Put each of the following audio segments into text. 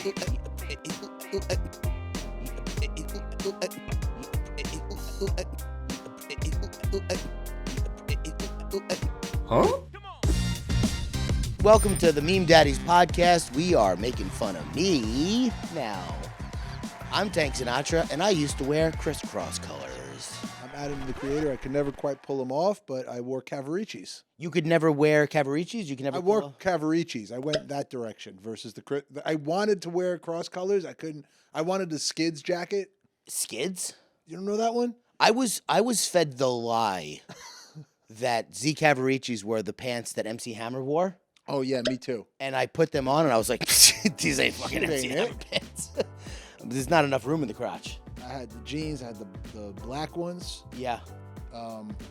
Huh? Welcome to the Meme Daddies podcast. We are making fun of me now. I'm Tank Sinatra, and I used to wear crisscross colors. I'm Adam the Creator. I could never quite pull them off, but I wore Cavaricis. You could never wear Cavaricis? You could never I wore Cavaricis. I went that direction versus I wanted to wear cross colors. I couldn't. I wanted the Skids jacket. Skids? You don't know that one? I was fed the lie that Z Cavaricis were the pants that MC Hammer wore. Oh, yeah, me too. And I put them on, and I was like, these ain't fucking MC Hammer pants. There's not enough room in the crotch. I had the jeans. I had the black ones. Yeah.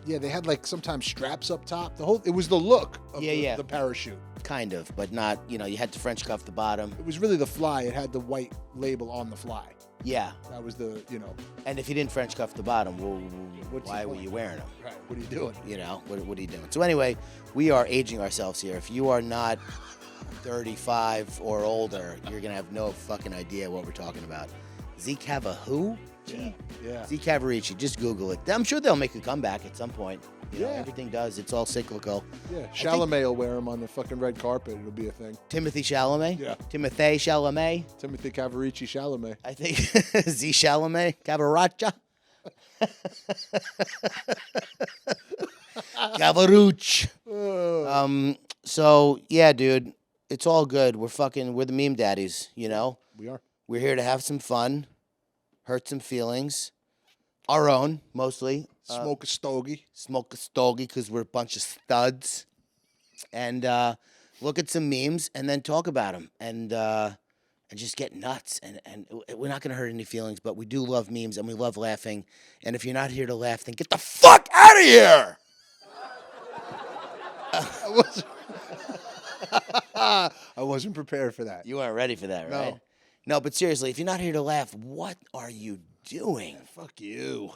Yeah, they had like sometimes straps up top. It was the look of the parachute. Kind of, but not, you had to French cuff the bottom. It was really the fly. It had the white label on the fly. Yeah. That was the. And if you didn't French cuff the bottom, well, why were you wearing them? Right. What are you doing? What are you doing? So anyway, we are aging ourselves here. If you are not 35 or older, you're going to have no fucking idea what we're talking about. Z Cava who? Yeah. Z Cavarici. Just Google it. I'm sure they'll make a comeback at some point. Everything does. It's all cyclical. Yeah. Chalamet will wear them on the fucking red carpet. It'll be a thing. Timothy Chalamet? Yeah. Timothy Chalamet? Timothy Cavarici Chalamet. I think Z Chalamet? Cavaracha? Cavaruch. So, yeah, dude. It's all good. We're the Meme Daddies, We are. We're here to have some fun, hurt some feelings. Our own, mostly. Smoke a stogie. Smoke a stogie because we're a bunch of studs. And look at some memes and then talk about them. And just get nuts. And we're not going to hurt any feelings, but we do love memes and we love laughing. And if you're not here to laugh, then get the fuck out of here! I wasn't prepared for that. You weren't ready for that, right? No. No, but seriously, if you're not here to laugh, what are you doing? Fuck you.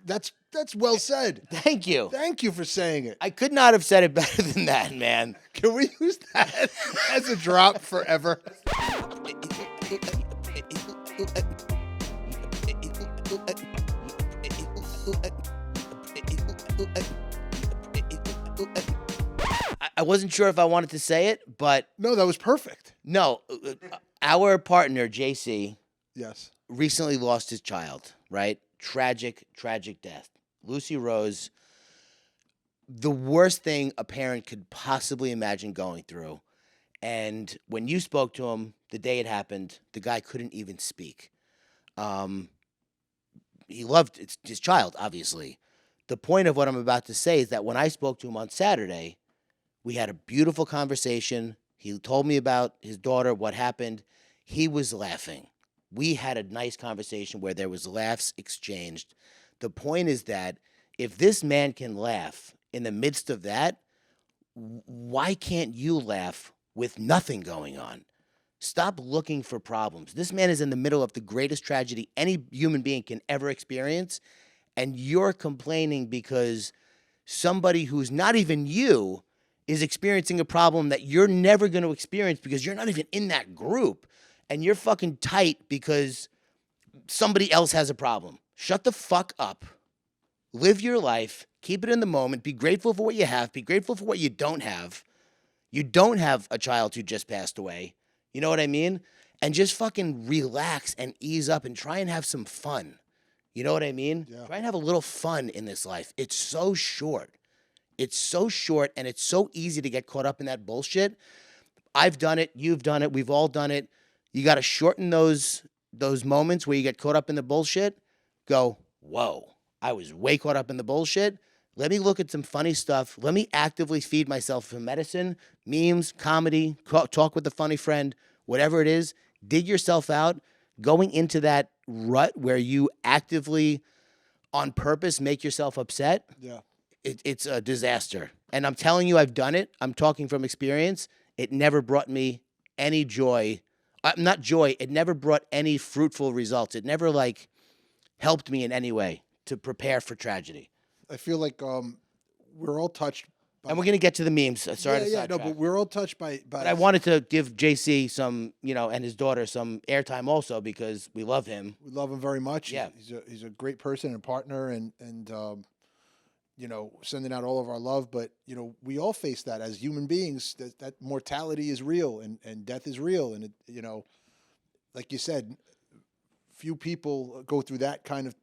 That's well said. Thank you. Thank you for saying it. I could not have said it better than that, man. Can we use that as a drop forever? I wasn't sure if I wanted to say it, but No, that was perfect. no. Our partner, JC, Yes. recently lost his child, right? Tragic death. Lucy Rose, the worst thing a parent could possibly imagine going through. And when you spoke to him the day it happened, the guy couldn't even speak. He loved his child, obviously. The point of what I'm about to say is that when I spoke to him on Saturday, we had a beautiful conversation. He told me about his daughter, what happened. He was laughing. We had a nice conversation where there was laughs exchanged. The point is that if this man can laugh in the midst of that, why can't you laugh with nothing going on? Stop looking for problems. This man is in the middle of the greatest tragedy any human being can ever experience, and you're complaining because somebody who's not even you is experiencing a problem that you're never going to experience because you're not even in that group. And you're fucking tight because somebody else has a problem. Shut the fuck up. Live your life. Keep it in the moment. Be grateful for what you have. Be grateful for what you don't have. You don't have a child who just passed away. You know what I mean? And just fucking relax and ease up and try and have some fun. You know what I mean? Yeah. Try and have a little fun in this life. It's so short. It's so short and it's so easy to get caught up in that bullshit. I've done it. You've done it. We've all done it. You got to shorten those moments where you get caught up in the bullshit. Go, whoa, I was way caught up in the bullshit. Let me look at some funny stuff. Let me actively feed myself for medicine, memes, comedy, talk with a funny friend, whatever it is. Dig yourself out. Going into that rut where you actively, on purpose, make yourself upset. Yeah. It's a disaster. And I'm telling you, I've done it. I'm talking from experience. It never brought me any joy. Not joy. It never brought any fruitful results. It never, helped me in any way to prepare for tragedy. I feel like we're all touched And we're gonna get to the memes. Sorry to no, sidetrack. but we're all touched by. But I wanted to give JC some, and his daughter some airtime also because we love him. We love him very much. Yeah. He's a great person and partner, and sending out all of our love. But we all face that as human beings. That mortality is real, and death is real, and like you said, few people go through that kind of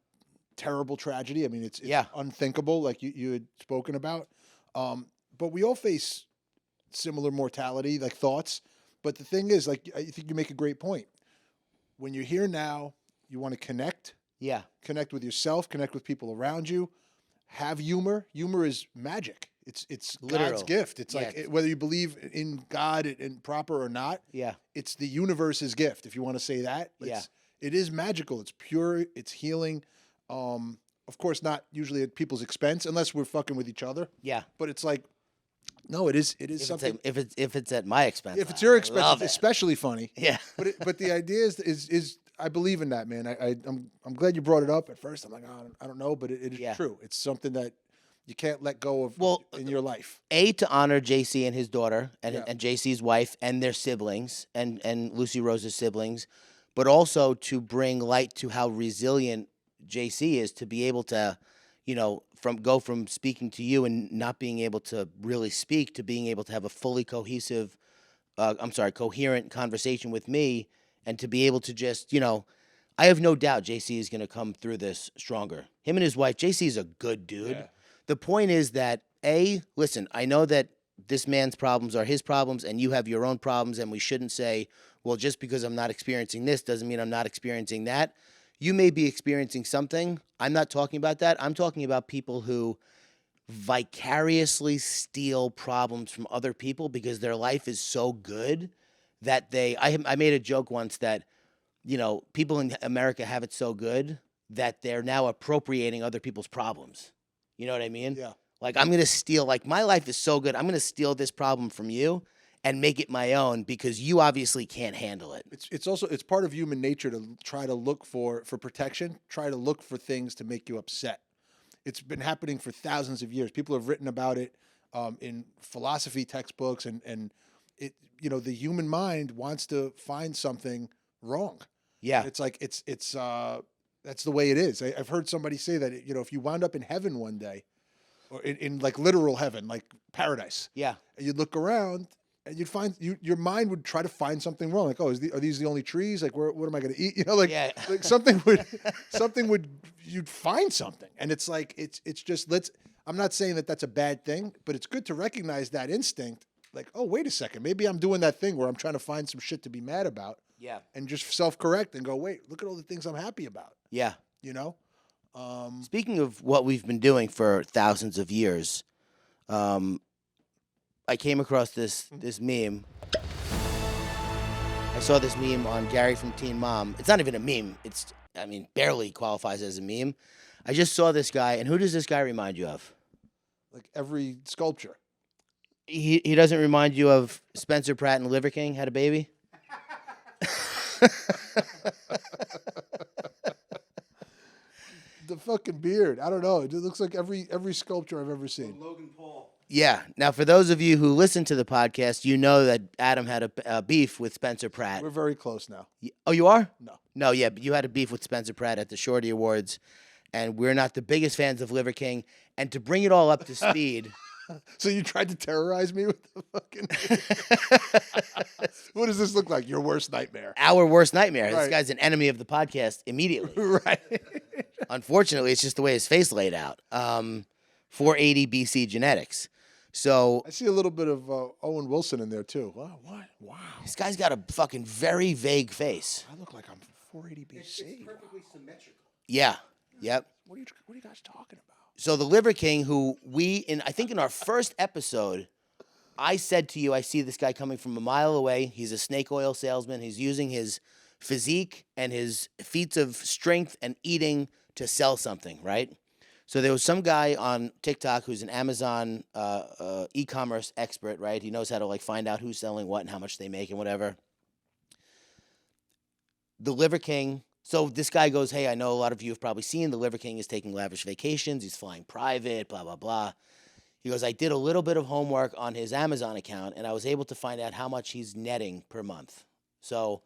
terrible tragedy. I mean, it's unthinkable, like you had spoken about. But we all face similar mortality, like thoughts. But the thing is, like, I think you make a great point. When you're here now, you want to connect. Yeah. Connect with yourself, connect with people around you. Have humor. Humor is magic. It's God's gift. It's like whether you believe in God and proper or not. Yeah. It's the universe's gift, if you want to say that. It is magical. It's pure. It's healing. Of course, not usually at people's expense, unless we're fucking with each other. Yeah. But it's like, no, it is something. If it's at my expense. If it's your expense, it's especially funny. Yeah. But the idea is I believe in that, man. I'm glad you brought it up. At first, I'm like, oh, I don't know, but it is true. It's something that you can't let go of in your life. To honor JC and his daughter and JC's wife and their siblings and Lucy Rose's siblings, but also to bring light to how resilient JC is to be able to, go from speaking to you and not being able to really speak to being able to have a fully coherent conversation with me, and to be able to just, I have no doubt JC is going to come through this stronger. Him and his wife, JC is a good dude. Yeah. The point is that, listen, I know that this man's problems are his problems and you have your own problems, and we shouldn't say, well, just because I'm not experiencing this doesn't mean I'm not experiencing that. You may be experiencing something. I'm not talking about that. I'm talking about people who vicariously steal problems from other people because their life is so good that I made a joke once that, people in America have it so good that they're now appropriating other people's problems. You know what I mean? Yeah. Like, I'm going to steal, like, my life is so good, I'm going to steal this problem from you and make it my own because you obviously can't handle it. It's part of human nature to try to look for protection, try to look for things to make you upset. It's been happening for thousands of years. People have written about it in philosophy textbooks, and it, the human mind wants to find something wrong. Yeah. It's like, that's the way it is. I've heard somebody say that, if you wound up in heaven one day, or in like literal heaven, like paradise. Yeah. And you'd look around and you'd find your mind would try to find something wrong. Like, oh, are these the only trees? Like, what am I going to eat? Like something would you'd find something. And it's like, it's just, I'm not saying that that's a bad thing, but it's good to recognize that instinct. Like, oh, wait a second. Maybe I'm doing that thing where I'm trying to find some shit to be mad about. Yeah. And just self-correct and go, wait, look at all the things I'm happy about. Yeah. Speaking of what we've been doing for thousands of years, I came across this meme. I saw this meme on Gary from Teen Mom. It's not even a meme. Barely qualifies as a meme. I just saw this guy, and who does this guy remind you of? Like every sculpture. He doesn't remind you of Spencer Pratt and Liver King had a baby? The fucking beard. I don't know. It looks like every sculpture I've ever seen. Logan Paul. Yeah. Now, for those of you who listen to the podcast, you know that Adam had a beef with Spencer Pratt. We're very close now. Oh, you are? No. No, yeah, but you had a beef with Spencer Pratt at the Shorty Awards, and we're not the biggest fans of Liver King. And to bring it all up to speed... So you tried to terrorize me with the fucking... What does this look like? Your worst nightmare. Our worst nightmare. Right. This guy's an enemy of the podcast immediately. Right. Unfortunately, it's just the way his face laid out. 480 BC genetics. So I see a little bit of Owen Wilson in there too. Wow, what? Wow. This guy's got a fucking very vague face. I look like I'm 480 BC. It's perfectly symmetrical. Yeah. Yep. What are you guys talking about? So the Liver King, who I think in our first episode, I said to you, I see this guy coming from a mile away. He's a snake oil salesman. He's using his physique and his feats of strength and eating to sell something, right? So there was some guy on TikTok who's an Amazon e-commerce expert, right? He knows how to like find out who's selling what and how much they make and whatever. The Liver King. So this guy goes, hey, I know a lot of you have probably seen the Liver King is taking lavish vacations. He's flying private, blah, blah, blah. He goes, I did a little bit of homework on his Amazon account, and I was able to find out how much he's netting per month. So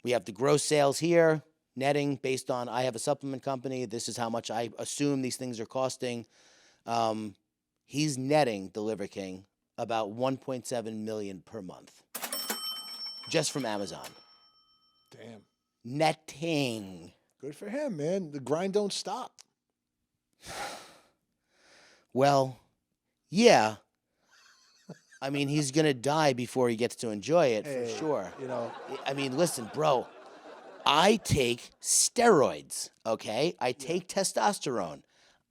we have the gross sales here, netting based on, I have a supplement company. This is how much I assume these things are costing. He's netting, the Liver King, about $1.7 million per month. Just from Amazon. Damn. Netting. Good for him, man. The grind don't stop. Well, yeah. I mean, he's going to die before he gets to enjoy it, for sure. You know. I mean, listen, bro. I take steroids, okay? I take testosterone.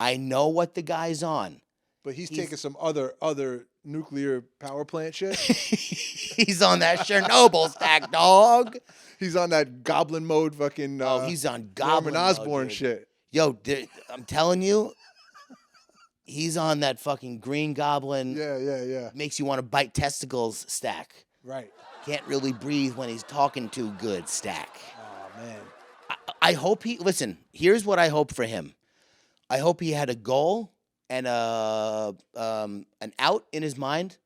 I know what the guy's on. But he's taking some other nuclear power plant shit. He's on that Chernobyl stack, dog. He's on that goblin mode fucking he's on goblin Norman Osborn mode, shit. Yo, I'm telling you, he's on that fucking green goblin. Yeah. Makes you want to bite testicles stack. Right. Can't really breathe when he's talking too good stack. Oh, man. I hope listen, here's what I hope for him. I hope he had a goal and an out in his mind,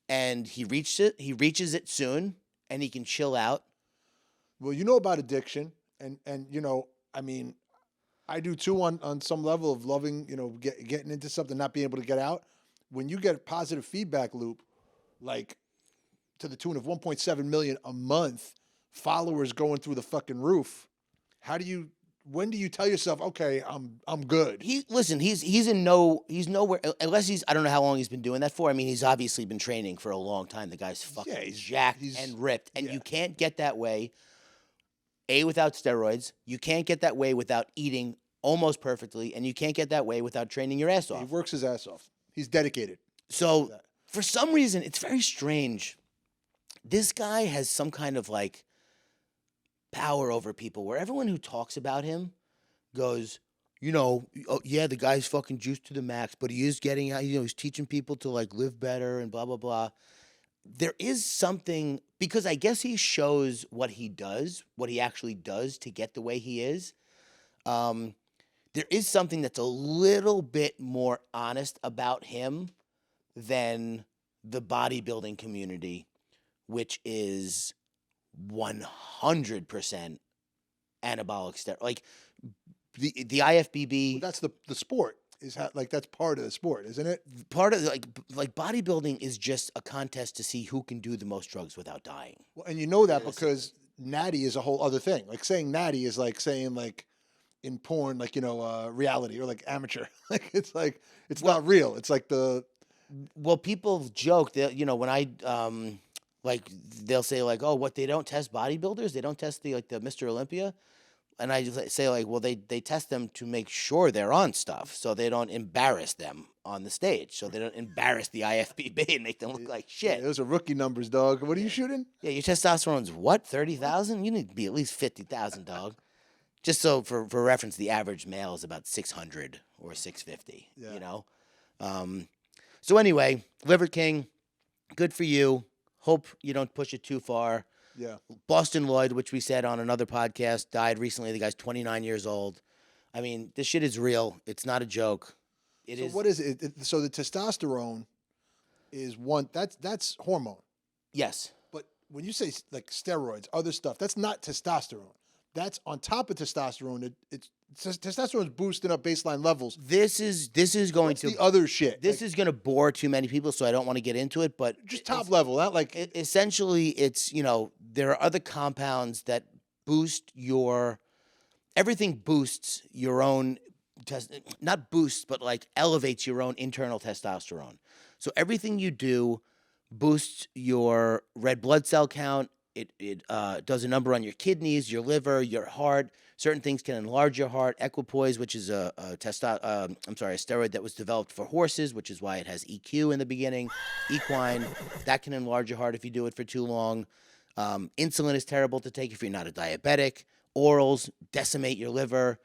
and he reaches it soon, and he can chill out. Well, you know about addiction, and you know, I mean, I do too on some level of loving, you know, getting into something, not being able to get out. When you get a positive feedback loop, like to the tune of 1.7 million a month, followers going through the fucking roof, when do you tell yourself, okay, I'm good? He's nowhere unless I don't know how long he's been doing that for. I mean, he's obviously been training for a long time. The guy's fucking he's jacked and ripped, and you can't get that way. Without steroids, you can't get that way without eating almost perfectly, and you can't get that way without training your ass off. He works his ass off. He's dedicated. So for some reason, it's very strange. This guy has some kind of like power over people where everyone who talks about him goes, you know, oh, yeah, the guy's fucking juiced to the max, but he is getting out, you know, he's teaching people to like live better and blah, blah, blah. There is something, because I guess he shows what he actually does to get the way he is. There is something that's a little bit more honest about him than the bodybuilding community, which is 100% anabolic steroid. Like the IFBB. Well, that's the sport. That's part of the sport, isn't it? Part of like bodybuilding is just a contest to see who can do the most drugs without dying. Well, and you know that because natty is a whole other thing. Like saying natty is like saying like in porn, like, you know, reality or like amateur. It's not real. It's like people joke that, you know, when I like they'll say like, oh, what, they don't test bodybuilders? They don't test the Mr. Olympia? And I just say like, well, they test them to make sure they're on stuff, so they don't embarrass them on the stage, so they don't embarrass the IFBB and make them look like shit. Yeah, those are rookie numbers, dog. What are you shooting? Yeah, your testosterone's what, 30,000? You need to be at least 50,000, dog. Just so for reference, the average male is about 600 or 650. Yeah. You know. So anyway, Liver King, good for you. Hope you don't push it too far. Yeah. Boston Lloyd, which we said on another podcast, died recently. The guy's 29 years old. I mean, this shit is real. It's not a joke. So what is it? So the testosterone is one. That's hormone. Yes. But when you say like steroids, other stuff, that's not testosterone. That's on top of testosterone. Testosterone's boosting up baseline levels. This is going to the other shit. This is going to bore too many people, so I don't want to get into it. But just top level, not like essentially, it's, you know, there are other compounds that boost everything boosts your own not boosts, but like elevates your own internal testosterone. So everything you do boosts your red blood cell count. It does a number on your kidneys, your liver, your heart. Certain things can enlarge your heart. Equipoise, which is a steroid that was developed for horses, which is why it has EQ in the beginning. Equine, that can enlarge your heart if you do it for too long. Insulin is terrible to take if you're not a diabetic. Orals decimate your liver.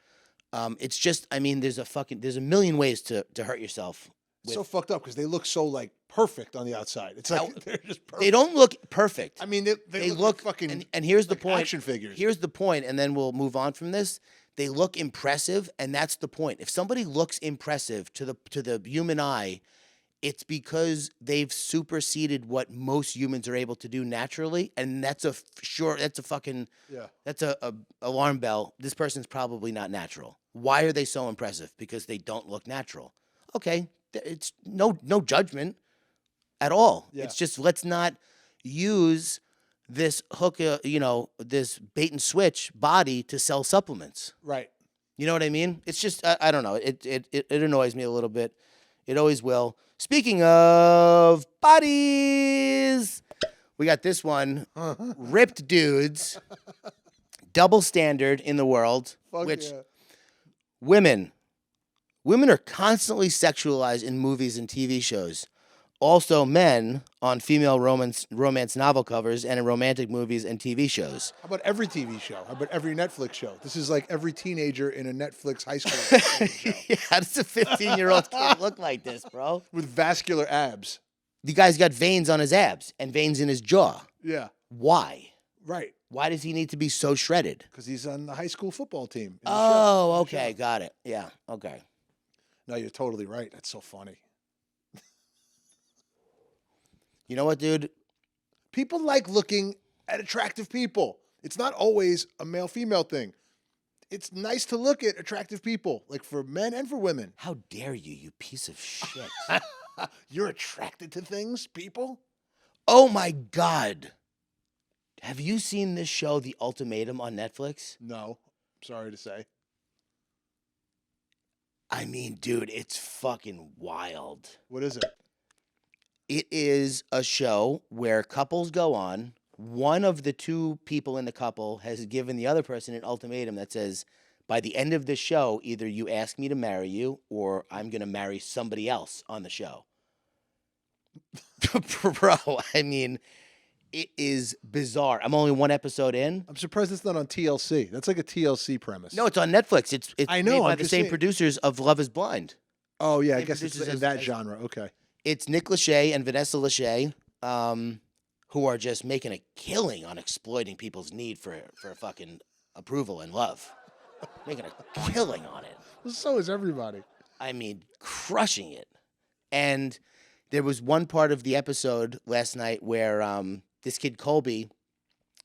It's just, I mean, there's a million ways to hurt yourself. It's so fucked up because they look so like perfect on the outside. It's like they're just perfect. They don't look perfect. I mean, they look like fucking. And here's the point. Action figures. Here's the point, and then we'll move on from this. They look impressive, and that's the point. If somebody looks impressive to the human eye, it's because they've superseded what most humans are able to do naturally, and that's a fucking Yeah. that's a alarm bell. This person's probably not natural. Why are they so impressive? Because they don't look natural. Okay, it's no judgment at all. Yeah. It's just let's not use this hook, this bait and switch body to sell supplements. Right. You know what I mean? It's just I don't know. It annoys me a little bit. It always will. Speaking of bodies, we got this one. Ripped dudes. Double standard in the world. Fuck which yeah. women are constantly sexualized in movies and TV shows. Also, men on female romance novel covers and in romantic movies and TV shows. How about every TV show? How about every Netflix show? This is like every teenager in a Netflix high school show. Yeah, how does a 15-year-old kid look like this, bro? With vascular abs. The guy's got veins on his abs and veins in his jaw. Yeah. Why? Right. Why does he need to be so shredded? Because he's on the high school football team. in the Oh, show. okay, got it. Yeah, okay. No, you're totally right. That's so funny. You know what, dude? People like looking at attractive people. It's not always a male-female thing. It's nice to look at attractive people, like for men and for women. How dare you, you piece of shit. You're attracted to things, people? Oh, my God. Have you seen this show, The Ultimatum, on Netflix? No. Sorry to say. I mean, dude, it's fucking wild. What is it? It is a show where couples go on. One of the two people in the couple has given the other person an ultimatum that says, by the end of this show, either you ask me to marry you or I'm going to marry somebody else on the show. Bro, I mean, it is bizarre. I'm only one episode in. I'm surprised it's not on TLC. That's like a TLC premise. No, it's on Netflix. It's I know, made by I'm the just same saying. producers of Love is Blind. Oh, yeah. I Same guess it's producers in as- that as- genre. Okay. It's Nick Lachey and Vanessa Lachey, who are just making a killing on exploiting people's need for fucking approval and love. Making a killing on it. Well, so is everybody. I mean, crushing it. And there was one part of the episode last night where this kid Colby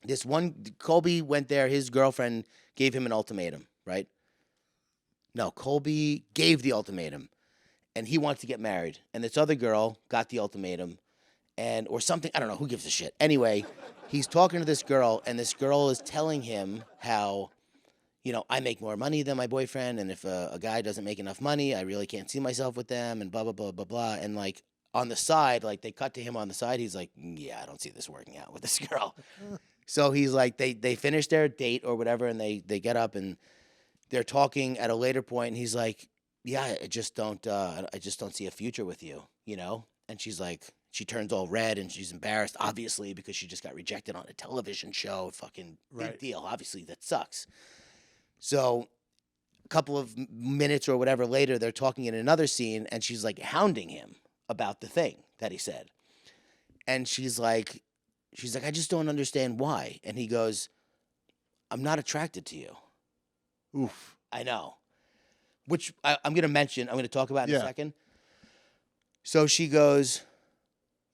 went there, his girlfriend gave him an ultimatum, right? No, Colby gave the ultimatum. And he wants to get married. And this other girl got the ultimatum or something. I don't know. Who gives a shit? Anyway, he's talking to this girl, and this girl is telling him how, I make more money than my boyfriend, and if a guy doesn't make enough money, I really can't see myself with them, and blah, blah, blah, blah, blah. And, like, on the side, like, they cut to him on the side. He's like, yeah, I don't see this working out with this girl. So he's like, they finish their date or whatever, and they get up, and they're talking at a later point, and he's like, yeah, I just don't see a future with you, And she's like, she turns all red and she's embarrassed, obviously, because she just got rejected on a television show. Fucking big Right. deal. Obviously, that sucks. So a couple of minutes or whatever later, they're talking in another scene, and she's like hounding him about the thing that he said. And she's like, I just don't understand why. And he goes, I'm not attracted to you. Oof. I know. Which I'm going to talk about in a Yeah. second. So she goes,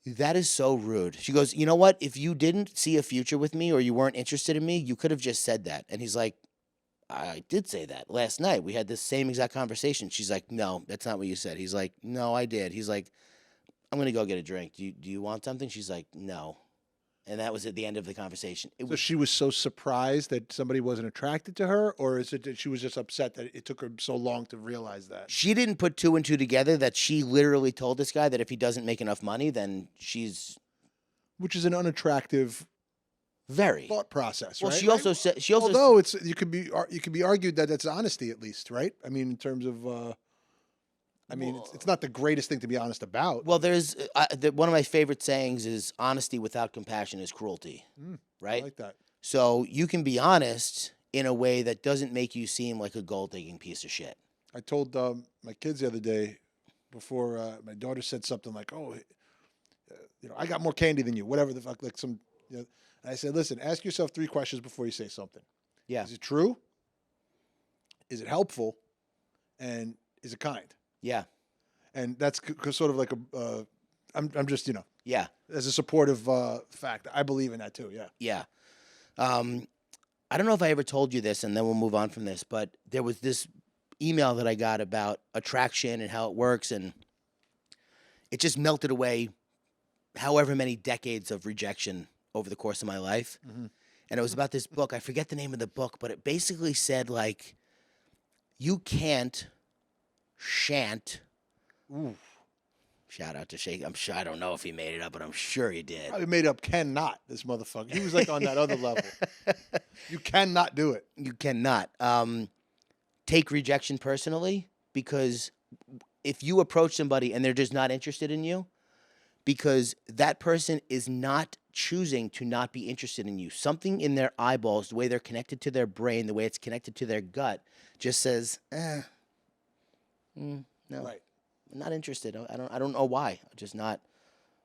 that is so rude. She goes, you know what? If you didn't see a future with me or you weren't interested in me, you could have just said that. And he's like, I did say that last night. We had this same exact conversation. She's like, no, that's not what you said. He's like, no, I did. He's like, I'm going to go get a drink. Do you want something? She's like, no. And that was at the end of the conversation. It So was she was so surprised that somebody wasn't attracted to her, or is it that she was just upset that it took her so long to realize that? She didn't put two and two together that she literally told this guy that if he doesn't make enough money, then she's Which is an unattractive very. thought process, Well, right? she also said Although you could be argued that that's honesty at least, right? I mean, in terms of, it's not the greatest thing to be honest about. Well, there's one of my favorite sayings is honesty without compassion is cruelty, I right? like that. So you can be honest in a way that doesn't make you seem like a gold digging piece of shit. I told my kids the other day before my daughter said something like, "Oh, I got more candy than you," whatever the fuck, like some. And I said, "Listen, ask yourself 3 questions before you say something. Yeah. Is it true? Is it helpful? And is it kind?" Yeah. and that's sort of like I'm just Yeah. as a supportive fact. I believe in that too. Yeah. Yeah. I don't know if I ever told you this, and then we'll move on from this, but there was this email that I got about attraction and how it works, and it just melted away however many decades of rejection over the course of my life. Mm-hmm. And it was about this book. I forget the name of the book, but it basically said, like, you shan't. Ooh. Shout out to Shake. I'm sure, I don't know if he made it up, but I'm sure he did. Probably made up cannot, this motherfucker. He was like on that other level. You cannot do it. You cannot take rejection personally, because if you approach somebody and they're just not interested in you, because that person is not choosing to not be interested in you. Something in their eyeballs, the way they're connected to their brain, the way it's connected to their gut, just says, no, Right. I'm not interested. I don't know why. Just not.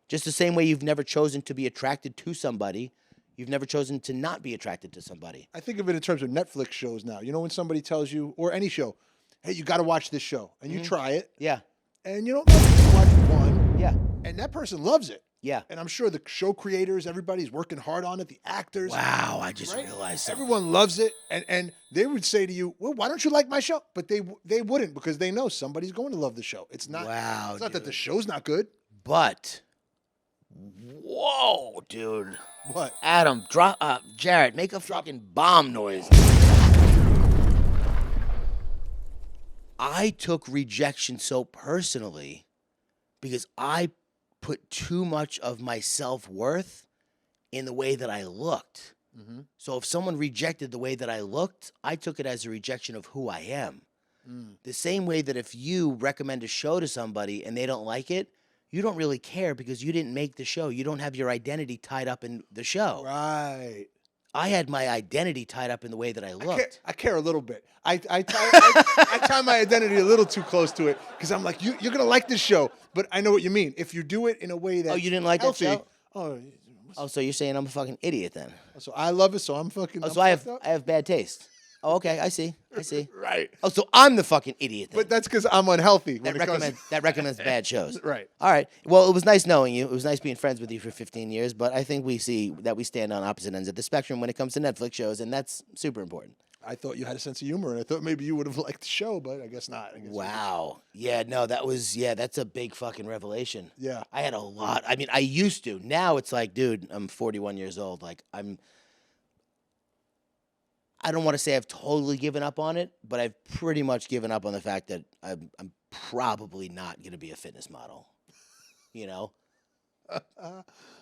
Just the same way you've never chosen to be attracted to somebody, you've never chosen to not be attracted to somebody. I think of it in terms of Netflix shows now. You know, when somebody tells you, or any show, hey, you got to watch this show, and you try it, Yeah, and you don't know, you watch one, yeah, and that person loves it. yeah. And I'm sure the show creators, everybody's working hard on it, the actors. Wow, I just right? realized something. Everyone loves it, and they would say to you, well, why don't you like my show? But they wouldn't, because they know somebody's going to love the show. It's not, Wow, it's not that the dude. show's not good. But, whoa, dude. What? Adam, Jared, make a fucking bomb noise. I took rejection so personally because I put too much of my self-worth in the way that I looked. Mm-hmm. So if someone rejected the way that I looked, I took it as a rejection of who I am. The same way that if you recommend a show to somebody and they don't like it, you don't really care because you didn't make the show. You don't have your identity tied up in the show. Right. I had my identity tied up in the way that I looked. I care a little bit. I tie my identity a little too close to it because I'm like, you're going to like this show, but I know what you mean. If you do it in a way that You didn't like healthy, that show? Oh, so you're saying I'm a fucking idiot then? So I love it, so I'm fucking. Oh, I'm so I fucked up? have bad taste. Oh, okay, I see. Right. Oh, so I'm the fucking idiot then. But that's because I'm unhealthy. that recommends bad shows. Right. All right. Well, it was nice knowing you. It was nice being friends with you for 15 years, but I think we see that we stand on opposite ends of the spectrum when it comes to Netflix shows, and that's super important. I thought you had a sense of humor, and I thought maybe you would have liked the show, but I guess not. Wow. Yeah, no, that's a big fucking revelation. Yeah. I had a lot. I mean, I used to. Now it's like, dude, I'm 41 years old. Like, I don't want to say I've totally given up on it, but I've pretty much given up on the fact that I'm probably not going to be a fitness model. You know?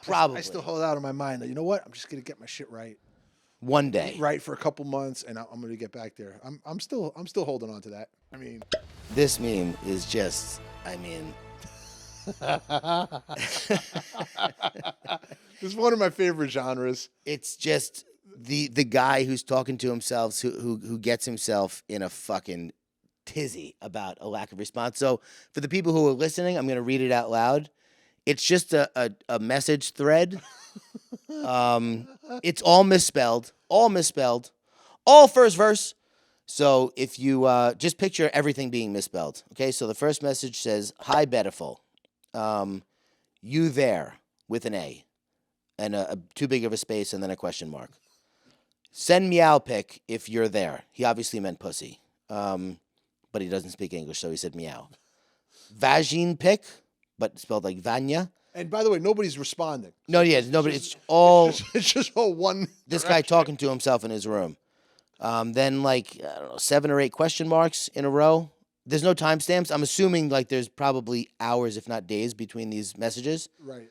Probably. I still hold out in my mind that, you know what? I'm just going to get my shit right. One day. Right for a couple months, and I'm going to get back there. I'm still holding on to that. I mean, this meme is just, I mean. It's one of my favorite genres. It's just the guy who's talking to himself, who gets himself in a fucking tizzy about a lack of response. So for the people who are listening, I'm going to read it out loud. It's just a message thread. It's all misspelled, all first verse. So if you just picture everything being misspelled. Okay, so the first message says, "Hi, Betiful. You there," with an A and a too big of a space and then a question mark. Send meow pic if you're there. He obviously meant pussy, but he doesn't speak English, so he said meow. Vagine pic, but spelled like Vanya. And by the way, nobody's responding. No, yeah, nobody. It's all It's just all one. this guy talking to himself in his room. Then like, I don't know, 7 or 8 question marks in a row. There's no timestamps. I'm assuming like there's probably hours, if not days, between these messages. Right.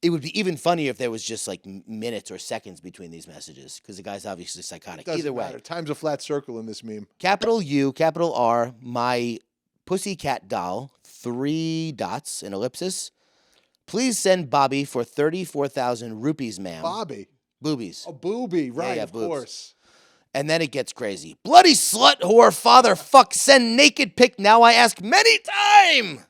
It would be even funnier if there was just like minutes or seconds between these messages, because the guy's obviously psychotic. Doesn't Either way, matter. Time's a flat circle in this meme. capital U, capital R, my pussycat doll, 3 dots, an ellipsis. Please send Bobby for 34,000 rupees, ma'am. Bobby. Boobies. A booby, right, yeah, of boobs. course. And then it gets crazy. Bloody slut, whore, father, fuck, send naked pic, now I ask many time.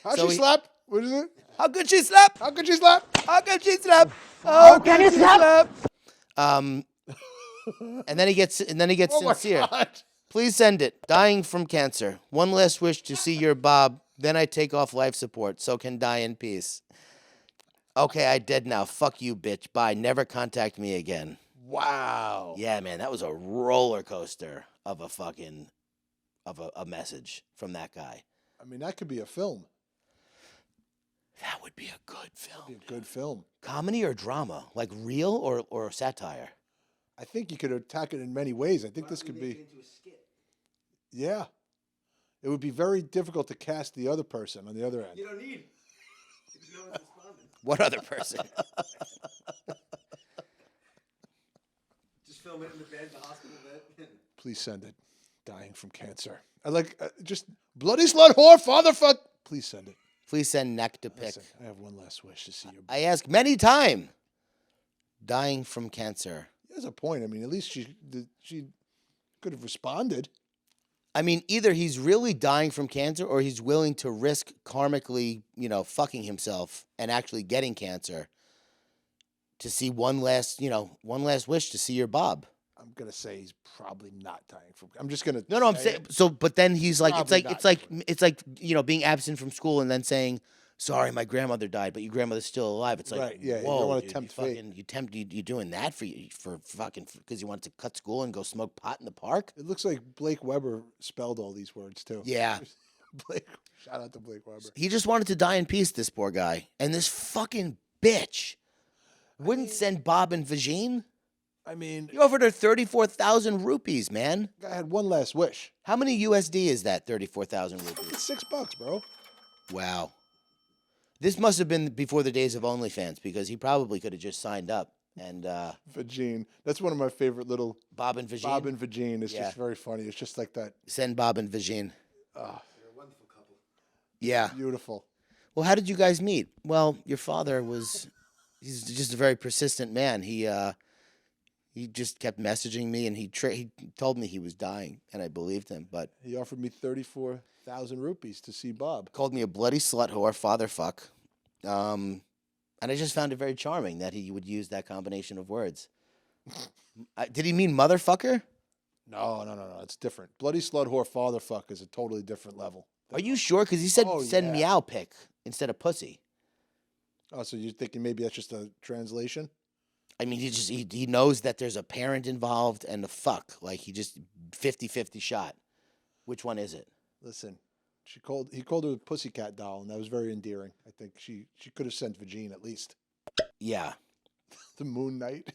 How'd So she slap? What is it? How could she slap? How could she slap? How could she slap? How can she slap? And then he gets Oh my sincere. God. Please send it. Dying from cancer. One last wish to see your Bob. Then I take off life support so can die in peace. Okay, I dead now. Fuck you, bitch. Bye. Never contact me again. Wow. Yeah, man, that was a roller coaster of a message from that guy. I mean, that could be a film. That would be a good film. That'd be a good film. Comedy or drama? Like real or satire? I think you could attack it in many ways. I think this could be. Yeah. It would be very difficult to cast the other person on the other end. You don't need. No one's responding. What other person? Just film it in the bed, the hospital bed. Please send it. Dying from cancer. I like just bloody slut whore father fuck. Please send it. Please send neck to pick. Listen, I have one last wish to see your. I ask many time. Dying from cancer. There's a point. I mean, at least she could have responded. I mean, either he's really dying from cancer or he's willing to risk karmically, fucking himself and actually getting cancer to see one last wish to see your Bob. I'm gonna say he's probably not dying from. I'm just gonna. No, I'm saying so. But then he's like, Probably it's like being absent from school and then saying, "Sorry, my grandmother died, but your grandmother's still alive." It's like, Right, yeah, you whoa, don't wanna dude, tempt you fate. fucking, you doing that for fucking because you wanted to cut school and go smoke pot in the park? It looks like Blake Weber spelled all these words too. Yeah, Blake. Shout out to Blake Weber. he just wanted to die in peace. This poor guy, and this fucking bitch wouldn't send Bob and Vagine. I mean, He offered her 34,000 rupees, man. I had one last wish. How many USD is that? 34,000 rupees. It's $6, bro. Wow. This must have been before the days of OnlyFans because he probably could have just signed up. And Vagine. That's one of my favorite little. Bob and Vagine. Bob and Vagine is Yeah. just very funny. It's just like that. Send Bob and Vagine. You're a wonderful couple. Yeah. Beautiful. Well, how did you guys meet? Well, your father he's just a very persistent man. He just kept messaging me and he told me he was dying and I believed him, but He offered me 34,000 rupees to see Bob. called me a bloody slut whore, father fuck. And I just found it very charming that he would use that combination of words. Did he mean motherfucker? No. It's different. Bloody slut whore father fuck is a totally different level. Are you sure? Because he said Oh, send yeah. meow pic instead of pussy. Oh, so you're thinking maybe that's just a translation? I mean, he knows that there's a parent involved and the fuck. Like, he just 50-50 shot. Which one is it? Listen, he called her a pussycat doll, and that was very endearing. I think she could have sent Vagine at least. Yeah. The Moon Knight.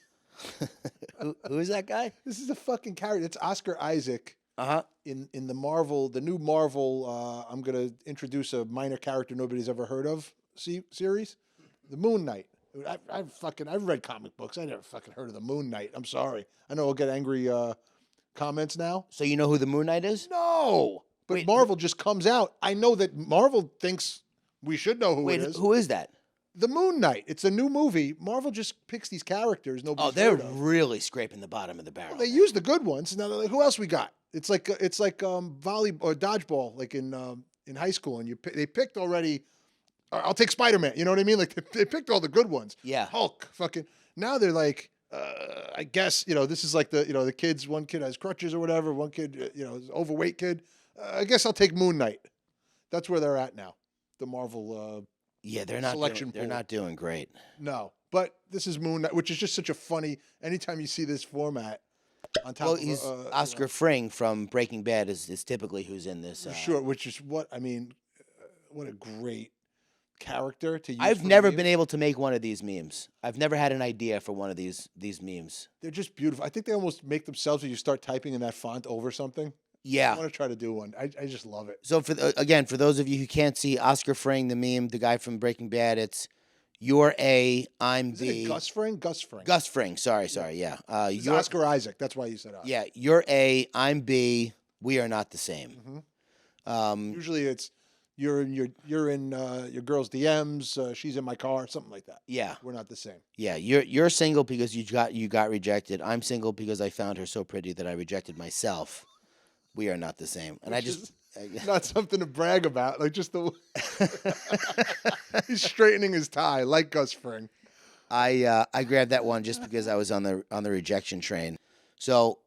Who is that guy? This is a fucking character. It's Oscar Isaac Uh-huh. in the Marvel, the new Marvel. I'm gonna introduce a minor character nobody's ever heard of series, the Moon Knight. I've read comic books. I never fucking heard of the Moon Knight. I'm sorry. I know I'll get angry comments now. So you know who the Moon Knight is? No, but Wait, Marvel just comes out. I know that Marvel thinks we should know who Wait, it is. who is that? The Moon Knight. It's a new movie. Marvel just picks these characters nobody's Oh, they're heard of. really scraping the bottom of the barrel. They use the good ones. Now, they're like, who else we got? It's like volley or dodgeball, like in high school, and they picked already. I'll take Spider-Man. You know what I mean? Like they picked all the good ones. Yeah. Hulk. Fucking. Now they're like, I guess this is like the kids. One kid has crutches or whatever. One kid is an overweight kid. I guess I'll take Moon Knight. That's where they're at now. The Marvel. Yeah, they're not selection they're pool. not doing great. No, but this is Moon Knight, which is just such a funny. Anytime you see this format, on top Well, of he's Oscar Fring from Breaking Bad is typically who's in this. sure, which is what I mean. What a great character to use. I've for never memes. been able to make one of these memes. I've never had an idea for one of these memes. They're just beautiful. I think they almost make themselves when you start typing in that font over something. I Yeah. want to try to do one. I just love it. So for those of you who can't see Oscar Fring, the meme, the guy from Breaking Bad, it's you're A, I'm Is B. it Gus Fring? Gus Fring. Gus Fring. Sorry. Yeah. It's You're Oscar Isaac. That's why you said Oscar. yeah. You're A, I'm B. We are not the same. Usually it's you're in your girl's DMs. She's in my car. Something like that. Yeah. We're not the same. Yeah. You're single because you got rejected. I'm single because I found her so pretty that I rejected myself. We are not the same. And Which is not something to brag about. Like just the he's straightening his tie like Gus Fring. I grabbed that one just because I was on the rejection train. So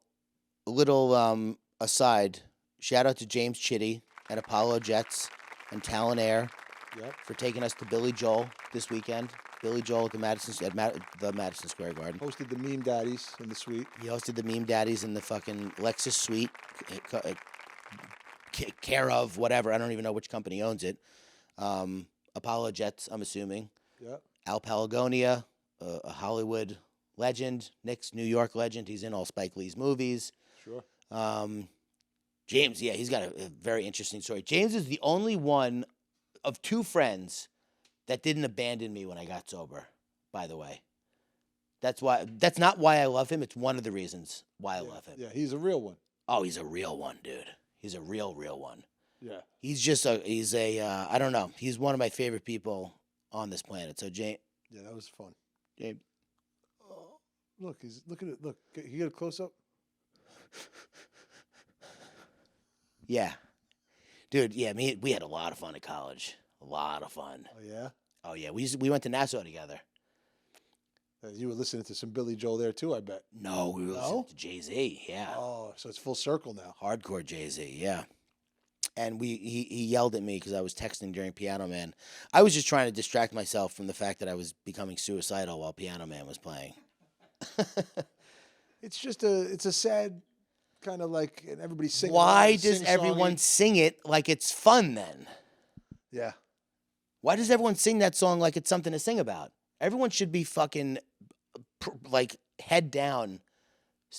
a little aside, shout out to James Chitty at Apollo Jets and Talon Air Yep. for taking us to Billy Joel this weekend. Billy Joel at the Madison Square Garden. Hosted the Meme Daddies in the suite. He hosted the Meme Daddies in the fucking Lexus suite, care of whatever. I don't even know which company owns it. Apollo Jets, I'm assuming. Yep. Al Palagonia, a Hollywood legend. Nick's New York legend. He's in all Spike Lee's movies. Sure. James, yeah, he's got a very interesting story. James is the only one of two friends that didn't abandon me when I got sober, by the way. That's not why I love him. It's one of the reasons why I love him. Yeah, he's a real one. Oh, he's a real one, dude. He's a real one. Yeah. He's a I don't know. He's one of my favorite people on this planet. So James. Yeah, that was fun. James. Oh, look, look at it. Look, can you get a close up? Yeah. Dude, yeah, we had a lot of fun at college. A lot of fun. Oh yeah. Oh yeah, we went to Nassau together. You were listening to some Billy Joel there too, I bet. No, we were listening to Jay-Z. Yeah. Oh, so it's full circle now. Hardcore Jay-Z, yeah. And he yelled at me because I was texting during Piano Man. I was just trying to distract myself from the fact that I was becoming suicidal while Piano Man was playing. It's a sad kind of like, and everybody's singing. Why does everyone sing it like it's fun then? Yeah. Why does everyone sing that song like it's something to sing about? Everyone should be fucking like head down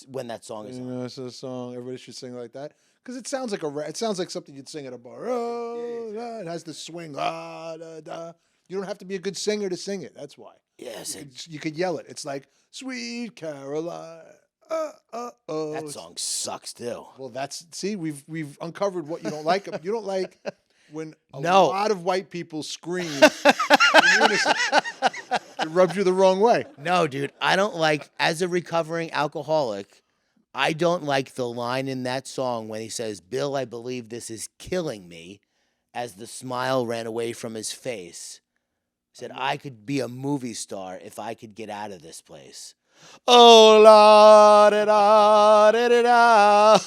when that song is on. It's a song. Everybody should sing like that because it sounds like it sounds like something you'd sing at a bar. Oh, yeah. It has the swing. Ah, da, da. You don't have to be a good singer to sing it. That's why. Yes. You could yell it. It's like Sweet Caroline. Oh. That song sucks too. Well, we've uncovered what you don't like. You don't like when a No. lot of white people scream in unison. It rubs you the wrong way. No, dude, I don't like, as a recovering alcoholic, I don't like the line in that song when he says, "Bill, I believe this is killing me," as the smile ran away from his face. He said, "I could be a movie star if I could get out of this place." Oh, la da da da da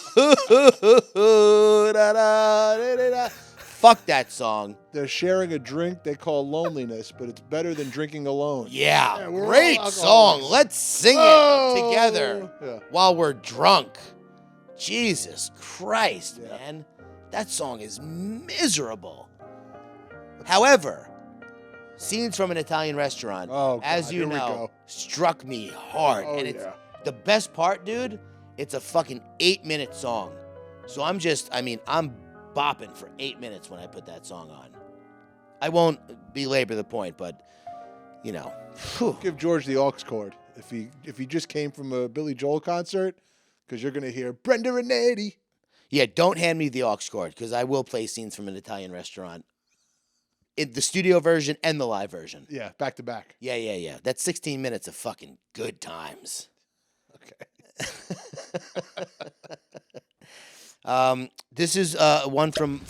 da da da da. Fuck that song. They're sharing a drink they call loneliness, but it's better than drinking alone. Yeah, we're great all song. alcoholics. Let's sing Oh! it together Yeah. while we're drunk. Jesus Christ, Yeah. man. That song is miserable. However, Scenes from an Italian Restaurant, Oh, as God, you here we know, go. struck me hard. Oh, and it's yeah. the best part, dude, it's a fucking 8-minute song. So I'm bopping for 8 minutes when I put that song on. I won't belabor the point, but, you know. Whew. Give George the aux cord if he just came from a Billy Joel concert, because you're gonna hear Brenda and Eddie. Yeah, don't hand me the aux cord, because I will play Scenes from an Italian Restaurant. In the studio version and the live version. Yeah, back to back. Yeah. That's 16 minutes of fucking good times. Okay. This is one from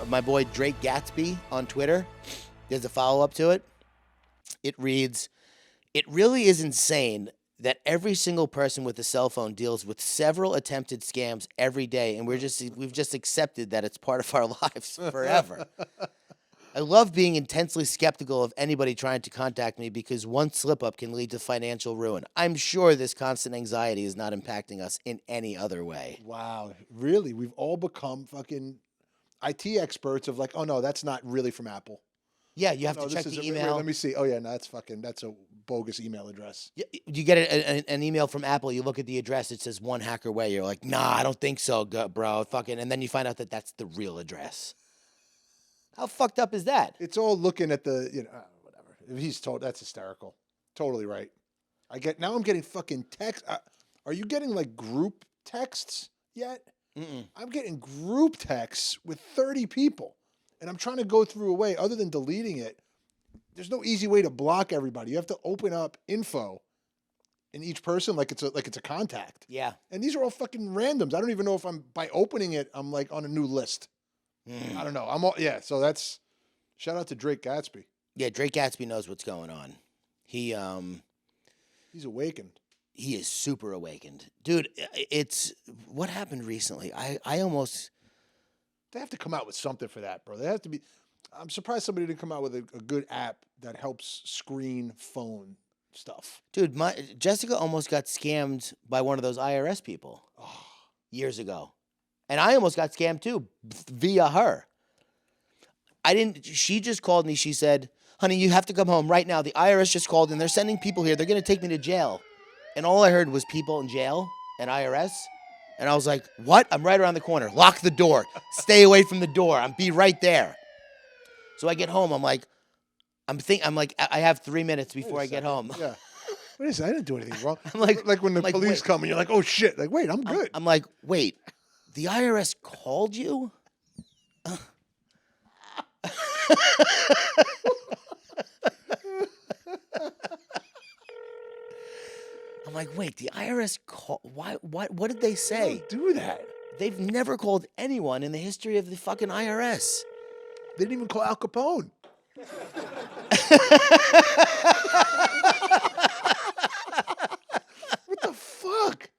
my boy Drake Gatsby on Twitter. There's a follow-up to it. It reads, "It really is insane that every single person with a cell phone deals with several attempted scams every day, and we've just accepted that it's part of our lives forever. I love being intensely skeptical of anybody trying to contact me because one slip-up can lead to financial ruin. I'm sure this constant anxiety is not impacting us in any other way." Wow, really? We've all become fucking IT experts of like, oh no, that's not really from Apple. Yeah, you have No, to check this the isn't- wait, email. let me see. Oh yeah, no, that's a bogus email address. You get an email from Apple, you look at the address, it says one hacker way. You're like, nah, I don't think so, bro. Fucking, and then you find out that that's the real address. How fucked up is that? It's all looking at the, whatever. If he's told, that's hysterical. Totally right. Now I'm getting fucking text. Are you getting like group texts yet? Mm-mm. I'm getting group texts with 30 people, and I'm trying to go through a way other than deleting it. There's no easy way to block everybody. You have to open up info in each person like it's a contact. Yeah. And these are all fucking randoms. I don't even know if by opening it, I'm like on a new list. Mm. I don't know. So that's shout out to Drake Gatsby. Yeah, Drake Gatsby knows what's going on. He's He's awakened. he is super awakened. Dude, it's what happened recently. I almost They have to come out with something for that, bro. They have to be. I'm surprised somebody didn't come out with a good app that helps screen phone stuff. dude, my Jessica almost got scammed by one of those IRS people years ago. And I almost got scammed too via her. She just called me. She said, "Honey, you have to come home right now. The IRS just called and they're sending people here. They're going to take me to jail." And all I heard was people in jail and IRS. And I was like, "What? I'm right around the corner. Lock the door. Stay away from the door. I'll be right there." So I get home. I'm like, I have 3 minutes before I get home. Yeah. Wait a second, I didn't do anything wrong. I'm like when the like, police wait. come and you're like, oh shit. Like, wait, I'm good. I'm like, wait, the IRS called you? I'm like, wait, the IRS call? Why? What did they say? Don't do that. They've never called anyone in the history of the fucking IRS. They didn't even call Al Capone. What the fuck?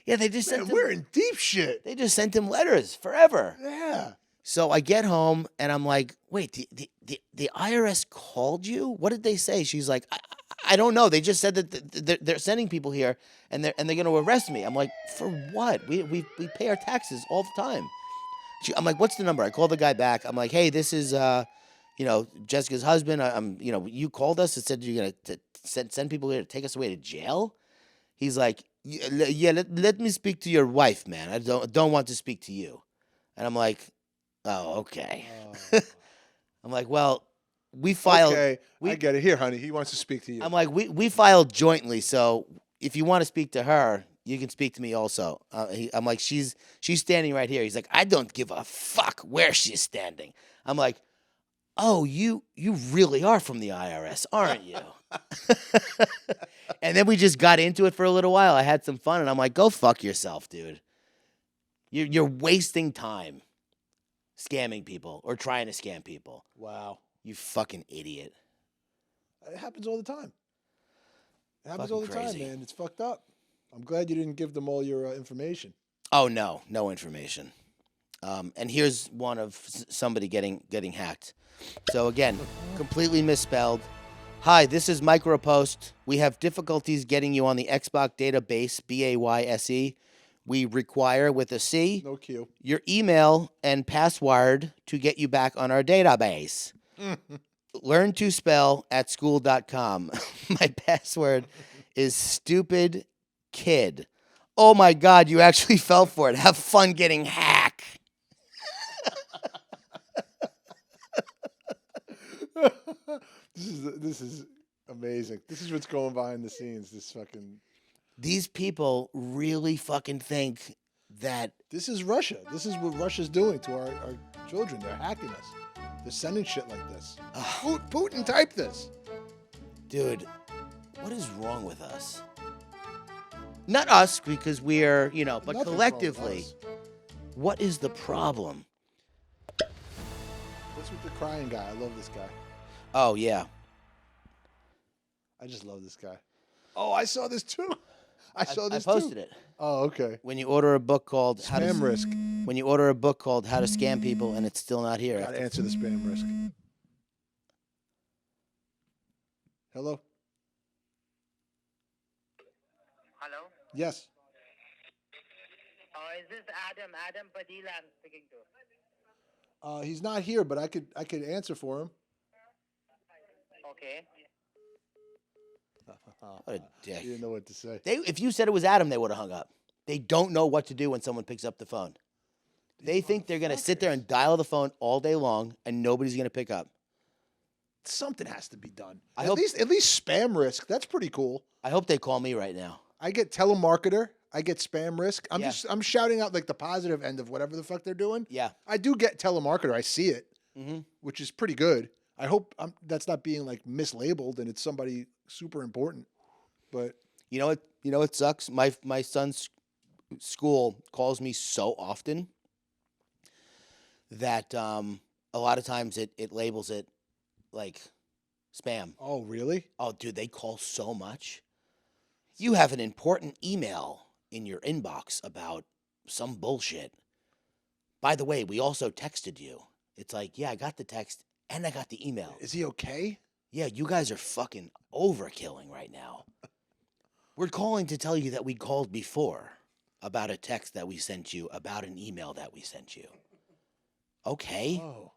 Yeah, they just Man, sent him, we're in deep shit. they just sent him letters forever. Yeah. So I get home and I'm like, wait, the IRS called you? What did they say? She's like, I don't know. They just said that they're sending people here and they're going to arrest me. I'm like, for what? We pay our taxes all the time. I'm like, what's the number? I call the guy back. I'm like, hey, this is Jessica's husband. You called us and said you're going to send people here to take us away to jail. He's like, yeah, let me speak to your wife, man. I don't want to speak to you. And I'm like, oh, okay. I'm like, well, we filed. Okay, I get it. Here, honey, he wants to speak to you. I'm like, we filed jointly, so if you want to speak to her, you can speak to me also. I'm like, she's standing right here. He's like, I don't give a fuck where she's standing. I'm like, oh, you really are from the IRS, aren't you? And then we just got into it for a little while. I had some fun, and I'm like, go fuck yourself, dude. You're wasting time scamming people or trying to scam people. Wow. You fucking idiot. It happens all the time. It happens Fucking all the crazy. time, man. It's fucked up. I'm glad you didn't give them all your information. Oh, no information. And here's one of somebody getting hacked. So again, completely misspelled. Hi, this is Micropost. We have difficulties getting you on the Xbox database, BAYSE. We require, with a C, No Q. your email and password to get you back on our database. Learn to spell at school.com. My password is stupid kid. Oh my God, you actually fell for it. Have fun getting hacked. This is amazing. This is what's going behind the scenes. These people really fucking think that This is Russia. This is what Russia's doing to our children. They're hacking us. They're sending shit like this. Putin typed this. dude, what is wrong with us? Not us, because we're, but Nothing's wrong with collectively, us. what is the problem? What's with the crying guy? I love this guy. Oh, yeah. I just love this guy. Oh, I saw this too. I saw this I posted too. it. Oh, okay. When you order a book called Spam risk. When you order a book called How to Scam People and it's still not here. Gotta answer the spam risk. Hello? Hello? Yes. Is this Adam Padilla I'm speaking to? He's not here, but I could answer for him. Okay. What a dick. You didn't know what to say. If you said it was Adam, they would have hung up. They don't know what to do when someone picks up the phone. They think they're going to sit there and dial the phone all day long and nobody's going to pick up. Something has to be done. I At hope- least spam risk. That's pretty cool. I hope they call me right now. I get telemarketer. I get spam risk. Yeah. I'm shouting out like the positive end of whatever the fuck they're doing. Yeah. I do get telemarketer. I see it, Mm-hmm. which is pretty good. I hope that's not being like mislabeled and it's somebody super important. But You know what sucks? My son's school calls me so often that a lot of times it labels it like spam. oh, really? Oh, dude, they call so much. You have an important email in your inbox about some bullshit. By the way, we also texted you. It's like, yeah, I got the text and I got the email. Is he okay? Yeah, you guys are fucking overkilling right now. We're calling to tell you that we called before about a text that we sent you, about an email that we sent you. Okay. Oh.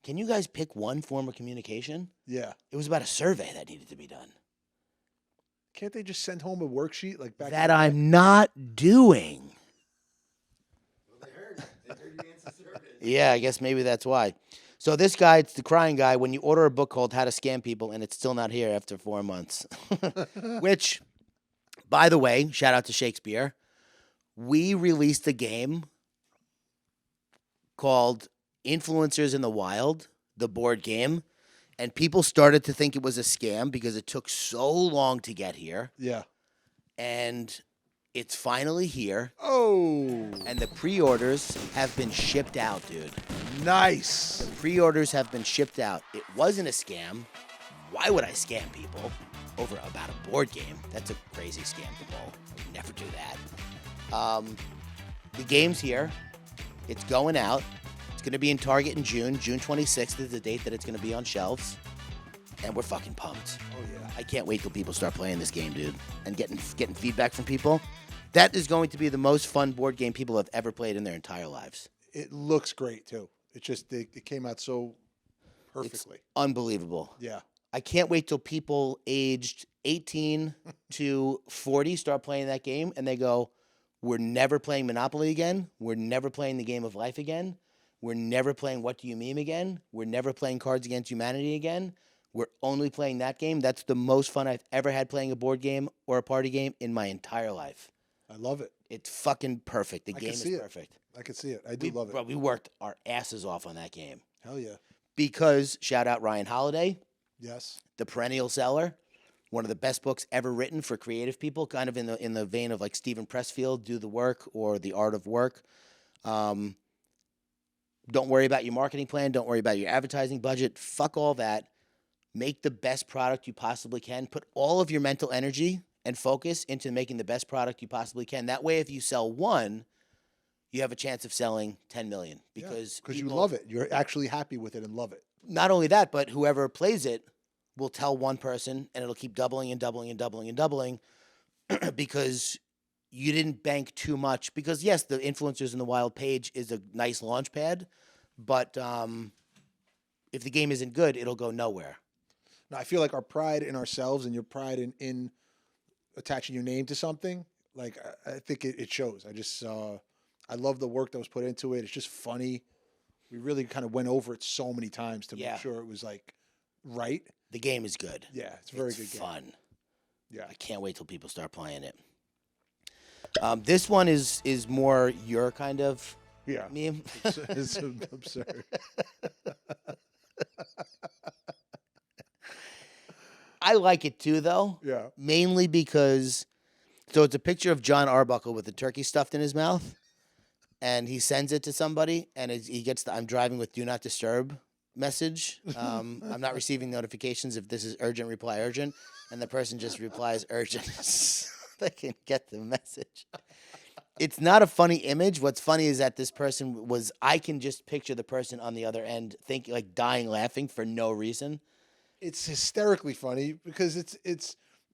Can you guys pick one form of communication? Yeah. It was about a survey that needed to be done. Can't they just send home a worksheet like back? That I'm not doing. Well, they heard you answer surveys. Yeah, I guess maybe that's why. So this guy, it's the crying guy, when you order a book called How to Scam People and it's still not here after 4 months. Which, by the way, shout out to Shakespeare. We released a game called Influencers in the Wild, the board game, and people started to think it was a scam because it took so long to get here. Yeah. And it's finally here, Oh. and the pre-orders have been shipped out, dude. Nice. Pre-orders have been shipped out. It wasn't a scam. Why would I scam people over about a board game? That's a crazy scam to pull. I would never do that. The game's here. It's going out. It's going to be in Target in June. June 26th is the date that it's going to be on shelves. And we're fucking pumped. Oh yeah. I can't wait till people start playing this game, dude, and getting feedback from people. That is going to be the most fun board game people have ever played in their entire lives. It looks great too. It just it came out so perfectly. It's unbelievable. Yeah. I can't wait till people aged 18 to 40 start playing that game and they go, we're never playing Monopoly again. We're never playing the game of life again. We're never playing What Do You Meme again. We're never playing Cards Against Humanity again. We're only playing that game. That's the most fun I've ever had playing a board game or a party game in my entire life. I love it. It's fucking perfect. The I game can is see it. perfect. I can see it. I do love it. Bro, we worked our asses off on that game. Hell yeah. Because, shout out Ryan Holiday, Yes. the perennial seller, one of the best books ever written for creative people, kind of in the vein of like Stephen Pressfield, Do the Work or The Art of Work. Don't worry about your marketing plan. Don't worry about your advertising budget. Fuck all that. Make the best product you possibly can. Put all of your mental energy and focus into making the best product you possibly can. That way, if you sell one, you have a chance of selling 10 million because you love it. You're actually happy with it and love it. Not only that, but whoever plays it will tell one person and it'll keep doubling and doubling and doubling and doubling because you didn't bank too much. Because yes, the Influencers in the Wild page is a nice launch pad, but if the game isn't good, it'll go nowhere. No, I feel like our pride in ourselves and your pride in attaching your name to something, like I think it shows. I love the work that was put into it. It's just funny. We really kind of went over it so many times to make sure it was like right. The game is good. Yeah, it's a very good fun. game. Yeah. I can't wait till people start playing it. This one is more your kind of meme. It's absurd. I like it too, though. Yeah. Mainly because, so it's a picture of John Arbuckle with the turkey stuffed in his mouth, and he sends it to somebody, and he gets the "I'm driving with Do Not Disturb" message. I'm not receiving notifications if this is urgent. Reply urgent, and the person just replies urgent. They can get the message. It's not a funny image. What's funny is that this person was. I can just picture the person on the other end, like dying laughing for no reason. It's hysterically funny because it's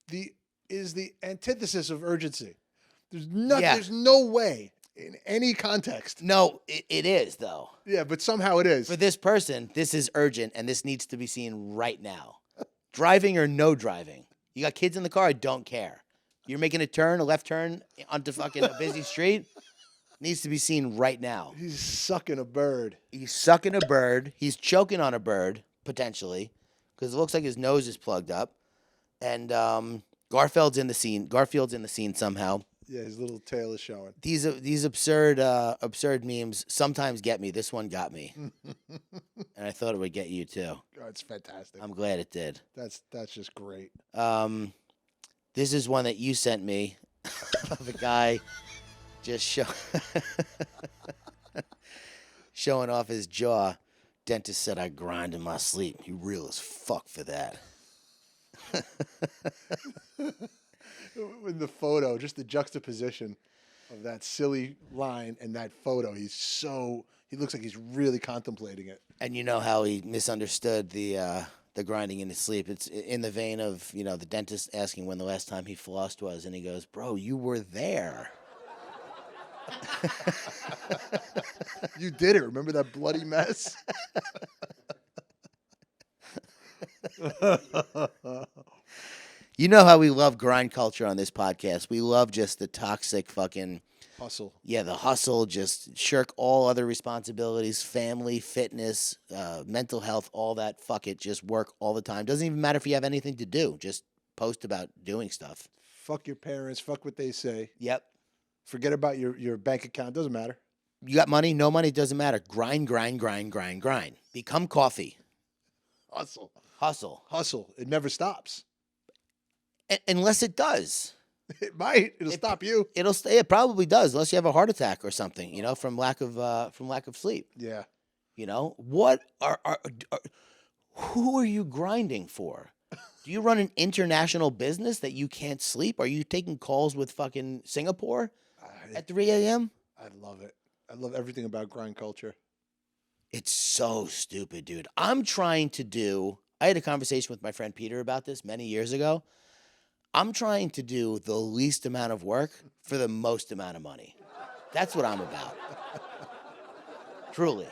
the antithesis of urgency. There's no way in any context. No, it is though. Yeah, but somehow it is. For this person, this is urgent and this needs to be seen right now. Driving or no driving. You got kids in the car, I don't care. You're making a left turn onto fucking a busy street. Needs to be seen right now. He's sucking a bird. He's sucking a bird. He's choking on a bird, potentially. Because it looks like his nose is plugged up. And Garfield's in the scene somehow. Yeah, his little tail is showing. These absurd memes sometimes get me. This one got me. And I thought it would get you too. Oh, it's fantastic. I'm glad it did. That's just great. This is one that you sent me of a guy just showing off his jaw. Dentist said I grind in my sleep. You real as fuck for that. photo, just the juxtaposition of that silly line and that photo. He looks like he's really contemplating it. And you know how he misunderstood the grinding in his sleep. It's in the vein of, you know, the dentist asking when the last time he flossed was, and he goes, "Bro, you were there." You did it. Remember that bloody mess? You know how we love grind culture on this podcast. We love just the toxic fucking Hustle. yeah, the hustle, just shirk all other responsibilities, family, fitness, mental health, all that. Fuck it, just work all the time. Doesn't even matter if you have anything to do. Just post about doing stuff. Fuck your parents. Fuck what they say. Yep. Forget about your bank account. Doesn't matter. You got money? No money? Doesn't matter. Grind, grind, grind, grind, grind. Become coffee. Hustle. Hustle. Hustle. It never stops. Unless it does. It might. It'll stop you. It'll stay. It probably does, unless you have a heart attack or something. You know, from lack of sleep. Yeah. You know, what are who are you grinding for? Do you run an international business that you can't sleep? Are you taking calls with fucking Singapore at 3 a.m.? I love it. I love everything about grind culture. It's so stupid, dude. I had a conversation with my friend Peter about this many years ago. I'm trying to do the least amount of work for the most amount of money. That's what I'm about. Truly.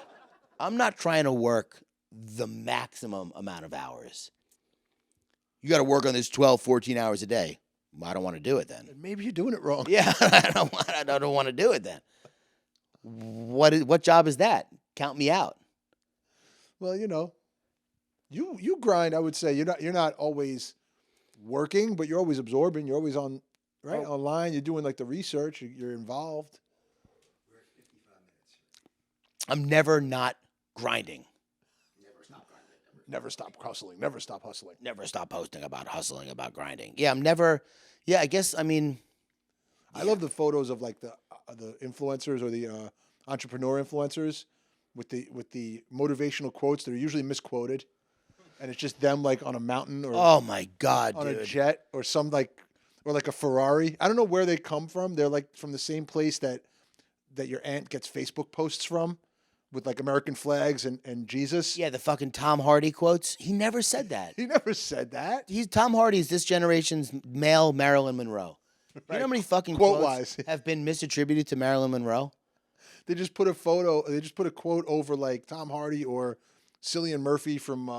I'm not trying to work the maximum amount of hours. You got to work on this 12, 14 hours a day. I don't want to do it then. Maybe you're doing it wrong. Yeah, I don't want to do it then. What job is that? Count me out. Well, you know, you grind. I would say you're not always working, but you're always absorbing. You're always on online. You're doing like the research. You're involved. We're at 55 minutes. I'm never not grinding. Never stop grinding. Never stop hustling. Never stop hustling. Never stop posting about hustling, about grinding. Yeah, I'm never. Yeah, I guess. I mean, I love the photos of like the influencers or the entrepreneur influencers with the motivational quotes that are usually misquoted, and it's just them like on a mountain or oh my god, on dude. a jet or like a Ferrari. I don't know where they come from. They're like from the same place that your aunt gets Facebook posts from, with like American flags and Jesus. Yeah, the fucking Tom Hardy quotes. He never said that. He never said that. Tom Hardy is this generation's male Marilyn Monroe. You know how many fucking Quote quotes wise. have been misattributed to Marilyn Monroe? They just put a photo. They just put a quote over like Tom Hardy or Cillian Murphy from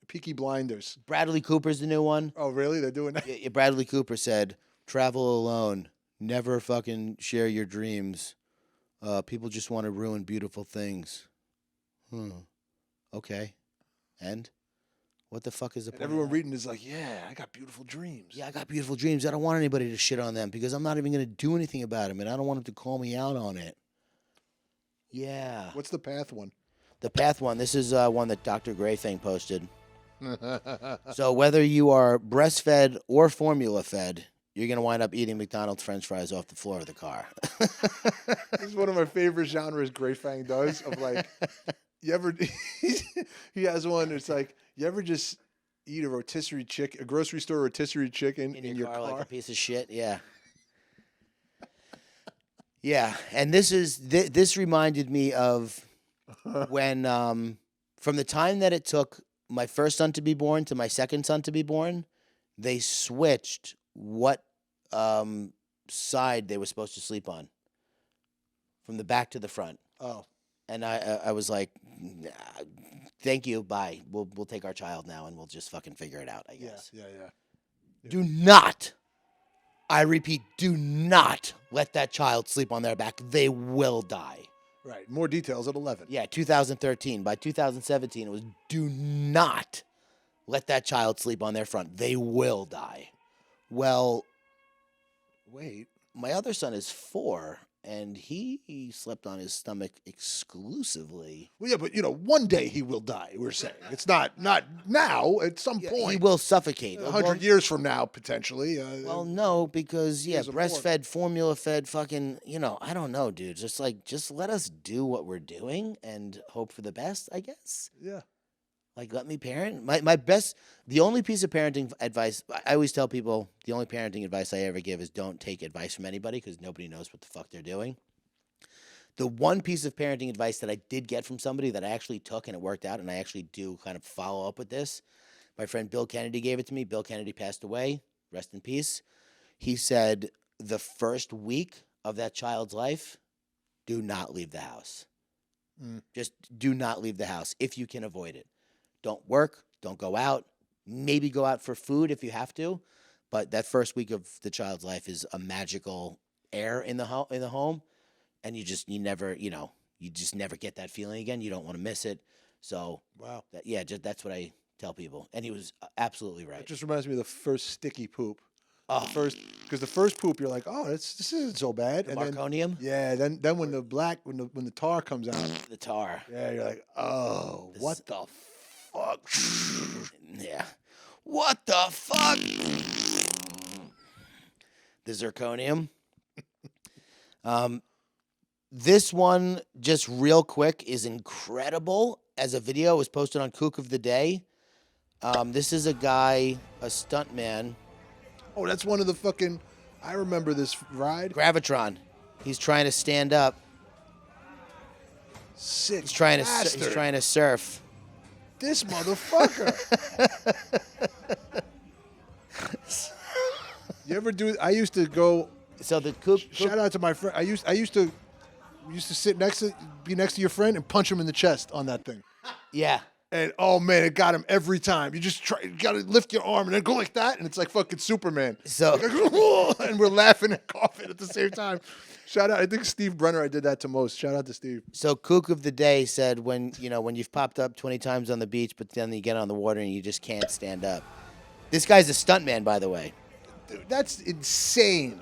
Peaky Blinders. Bradley Cooper's the new one. Oh, really? They're doing that? Yeah, Bradley Cooper said, "Travel alone. Never fucking share your dreams. People just want to ruin beautiful things." Okay. And what the fuck is the point? Everyone reading is like, yeah, I got beautiful dreams. Yeah, I got beautiful dreams. I don't want anybody to shit on them because I'm not even going to do anything about them, and I don't want them to call me out on it. Yeah. What's the path one? The path one. This is one that Dr. Gray thing posted. So whether you are breastfed or formula fed, you're going to wind up eating McDonald's French fries off the floor of the car. This is one of my favorite genres Gray Fang does of like, you ever, he has one, it's like, you ever just eat a grocery store rotisserie chicken in your car? Like a piece of shit, yeah. Yeah, and this reminded me of when, from the time that it took my first son to be born to my second son to be born, they switched what side they were supposed to sleep on, from the back to the front. Oh. And I was like, nah, thank you, bye. We'll take our child now and we'll just fucking figure it out, I guess. Yeah. Do not, I repeat, do not let that child sleep on their back. They will die. Right. More details at 11. Yeah, 2013. By 2017, it was do not let that child sleep on their front. They will die. Well, wait. My other son is 4, and he slept on his stomach exclusively. Well, yeah, but one day he will die. We're saying it's not now. At some point, he will suffocate. 100 years from now, potentially. Well, no, because breastfed, formula fed, fucking. I don't know, dude. Just let us do what we're doing and hope for the best, I guess. Yeah. Like, let me parent. The only piece of parenting advice, I always tell people, the only parenting advice I ever give is don't take advice from anybody because nobody knows what the fuck they're doing. The one piece of parenting advice that I did get from somebody that I actually took and it worked out, and I actually do kind of follow up with this, my friend Bill Kennedy gave it to me. Bill Kennedy passed away. Rest in peace. He said the first week of that child's life, do not leave the house. Just do not leave the house if you can avoid it. Don't work. Don't go out. Maybe go out for food if you have to. But that first week of the child's life is a magical air in the home. And you just never get that feeling again. You don't want to miss it. So, Wow. That's what I tell people. And he was absolutely right. It just reminds me of the first sticky poop. Oh, Because the first poop, you're like, oh, this isn't so bad. the And Marconium? then when the tar comes out, The tar. yeah, you're like, oh, what the fuck? Yeah. What the fuck? The zirconium. This one, just real quick, is incredible. As a video, it was posted on Kook of the Day. This is a guy, a stuntman. Oh, that's one of the fucking. I remember this ride. Gravitron. He's trying to stand up. Sick. He's trying bastard. to surf. This motherfucker. You ever do? I used to go. So the Kook. Shout out to my friend. I used to sit be next to your friend and punch him in the chest on that thing. Yeah. And oh man, it got him every time. You gotta lift your arm and then go like that, and it's like fucking Superman. So and we're laughing and coughing at the same time. Shout out, I think Steve Brenner, I did that to most. Shout out to Steve. So Kook of the Day said when you've popped up 20 times on the beach, but then you get on the water and you just can't stand up. This guy's a stuntman, by the way. Dude, that's insane.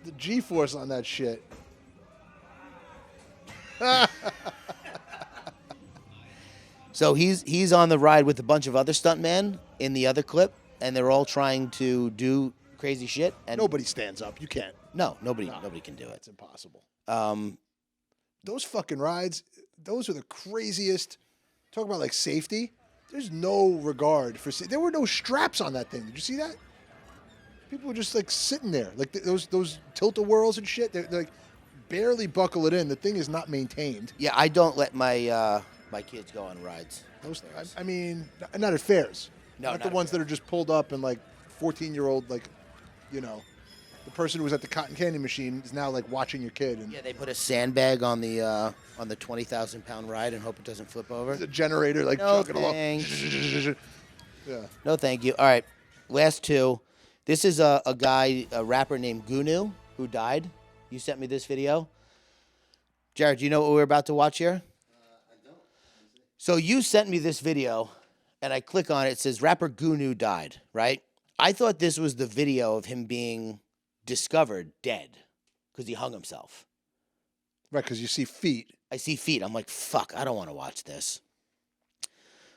The G-force on that shit. So he's on the ride with a bunch of other stuntmen in the other clip, and they're all trying to do crazy shit. And Nobody stands up. You can't. No, nobody can do it. It's impossible. Um, Those fucking rides, those are the craziest. Talk about like safety. There's no regard for. There were no straps on that thing. Did you see that? People were just like sitting there, like those tilt-a-whirls and shit. They're like barely buckle it in. The thing is not maintained. yeah, I don't let my kids go on rides. Those, I mean, not at fairs. No, not not the at ones that fairs. are just pulled up and like 14-year-old, like, the person who was at the cotton candy machine is now like watching your kid. And Yeah, they put a sandbag on the 20,000-pound ride and hope it doesn't flip over. the generator like No chugging along. thanks. Yeah. No, thank you. All right, last two. This is a guy, a rapper named Gunu, who died. You sent me this video. Jared, do you know what we're about to watch here? I don't. So you sent me this video, and I click on it. It says rapper Gunu died, right? I thought this was the video of him being discovered dead because he hung himself. Right, because you see feet. I see feet. I'm like, fuck, I don't want to watch this.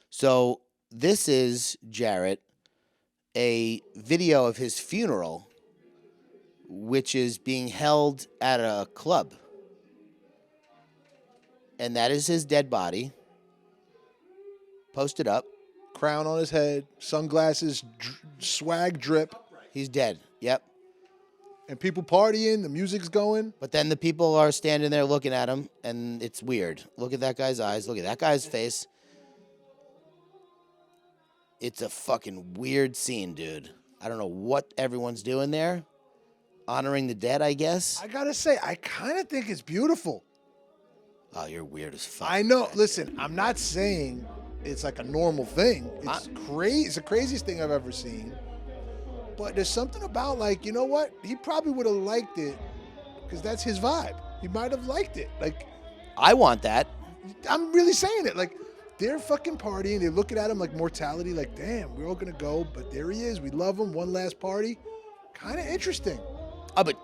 So this is, Jarrett, a video of his funeral, which is being held at a club. And that is his dead body, posted up. Crown on his head, sunglasses, swag drip, He's dead. Yep. and people partying. The music's going. But then the people are standing there looking at him, and it's weird. Look at that guy's eyes. Look at that guy's face. It's a fucking weird scene, dude. I don't know what everyone's doing there. Honoring the dead, I guess. I gotta say, I kind of think it's beautiful. Oh, you're weird as fuck. I know. Listen, I'm not saying it's like a normal thing. It's crazy. It's the craziest thing I've ever seen. But there's something about like, you know what? He probably would have liked it because that's his vibe. He might have liked it. Like, I want that. I'm really saying it. Like, they're fucking partying. They're looking at him like mortality. Like, damn, we're all gonna go, but there he is. We love him. One last party. Kind of interesting. Oh, but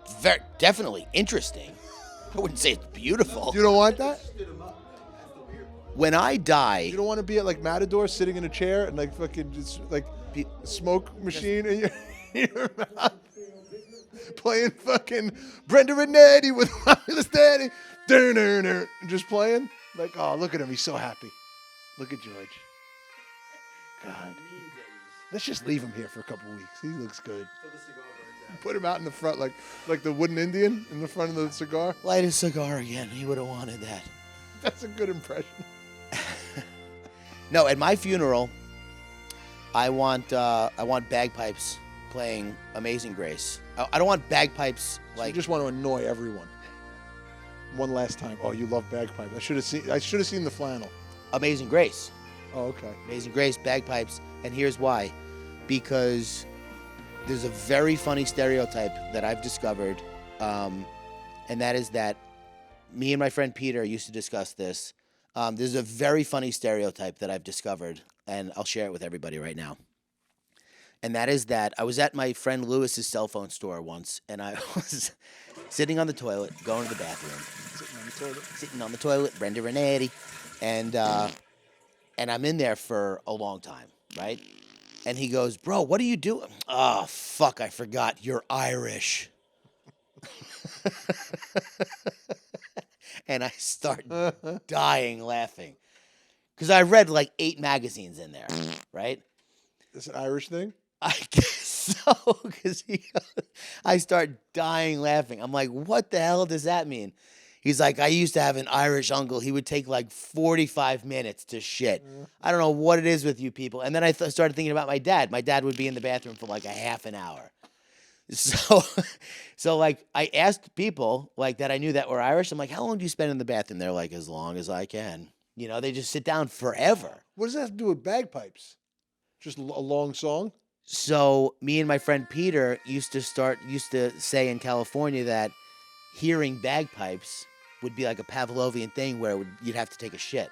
definitely interesting. I wouldn't say it's beautiful. You don't want that? Stood him up. That's the weird part. When I die, You don't want to be at like Matador sitting in a chair and like fucking just like smoke machine in your mouth. Playing fucking Brenda and Nettie with Fabulous Daddy. And just playing. Like, oh, look at him. He's so happy. Look at George. God. Meme Daddies. Let's just leave him here for a couple weeks. He looks good. Till the cigar burns out. Put him out in the front like the wooden Indian in the front of the cigar. Light a cigar again. He would have wanted that. That's a good impression. No, at my funeral, I want bagpipes playing Amazing Grace. I don't want bagpipes So like you just want to annoy everyone. One last time. Oh, you love bagpipes. I should have seen the flannel. Amazing Grace. Oh, okay. Amazing Grace, bagpipes, and here's why. Because there's a very funny stereotype that I've discovered, and that is that me and my friend Peter used to discuss this. There's a very funny stereotype that I've discovered, and I'll share it with everybody right now. And that is that I was at my friend Lewis's cell phone store once, and I was sitting on the toilet, going to the bathroom. Sitting on the toilet, Brenda Renetti, and I'm in there for a long time, right? And he goes, bro, what are you doing? Oh, fuck, I forgot. You're Irish. And I start dying laughing. Because I read like 8 magazines in there, right? It's an Irish thing? I guess so. Because I start dying laughing. I'm like, what the hell does that mean? He's like, I used to have an Irish uncle. He would take like 45 minutes to shit. I don't know what it is with you people. And then I started thinking about my dad. My dad would be in the bathroom for like a half an hour. So like I asked people like that I knew that were Irish. I'm like, how long do you spend in the bathroom? They're like, as long as I can. You know, they just sit down forever. What does that have to do with bagpipes? Just a long song? So me and my friend Peter used to say in California that hearing bagpipes would be like a Pavlovian thing where you'd have to take a shit.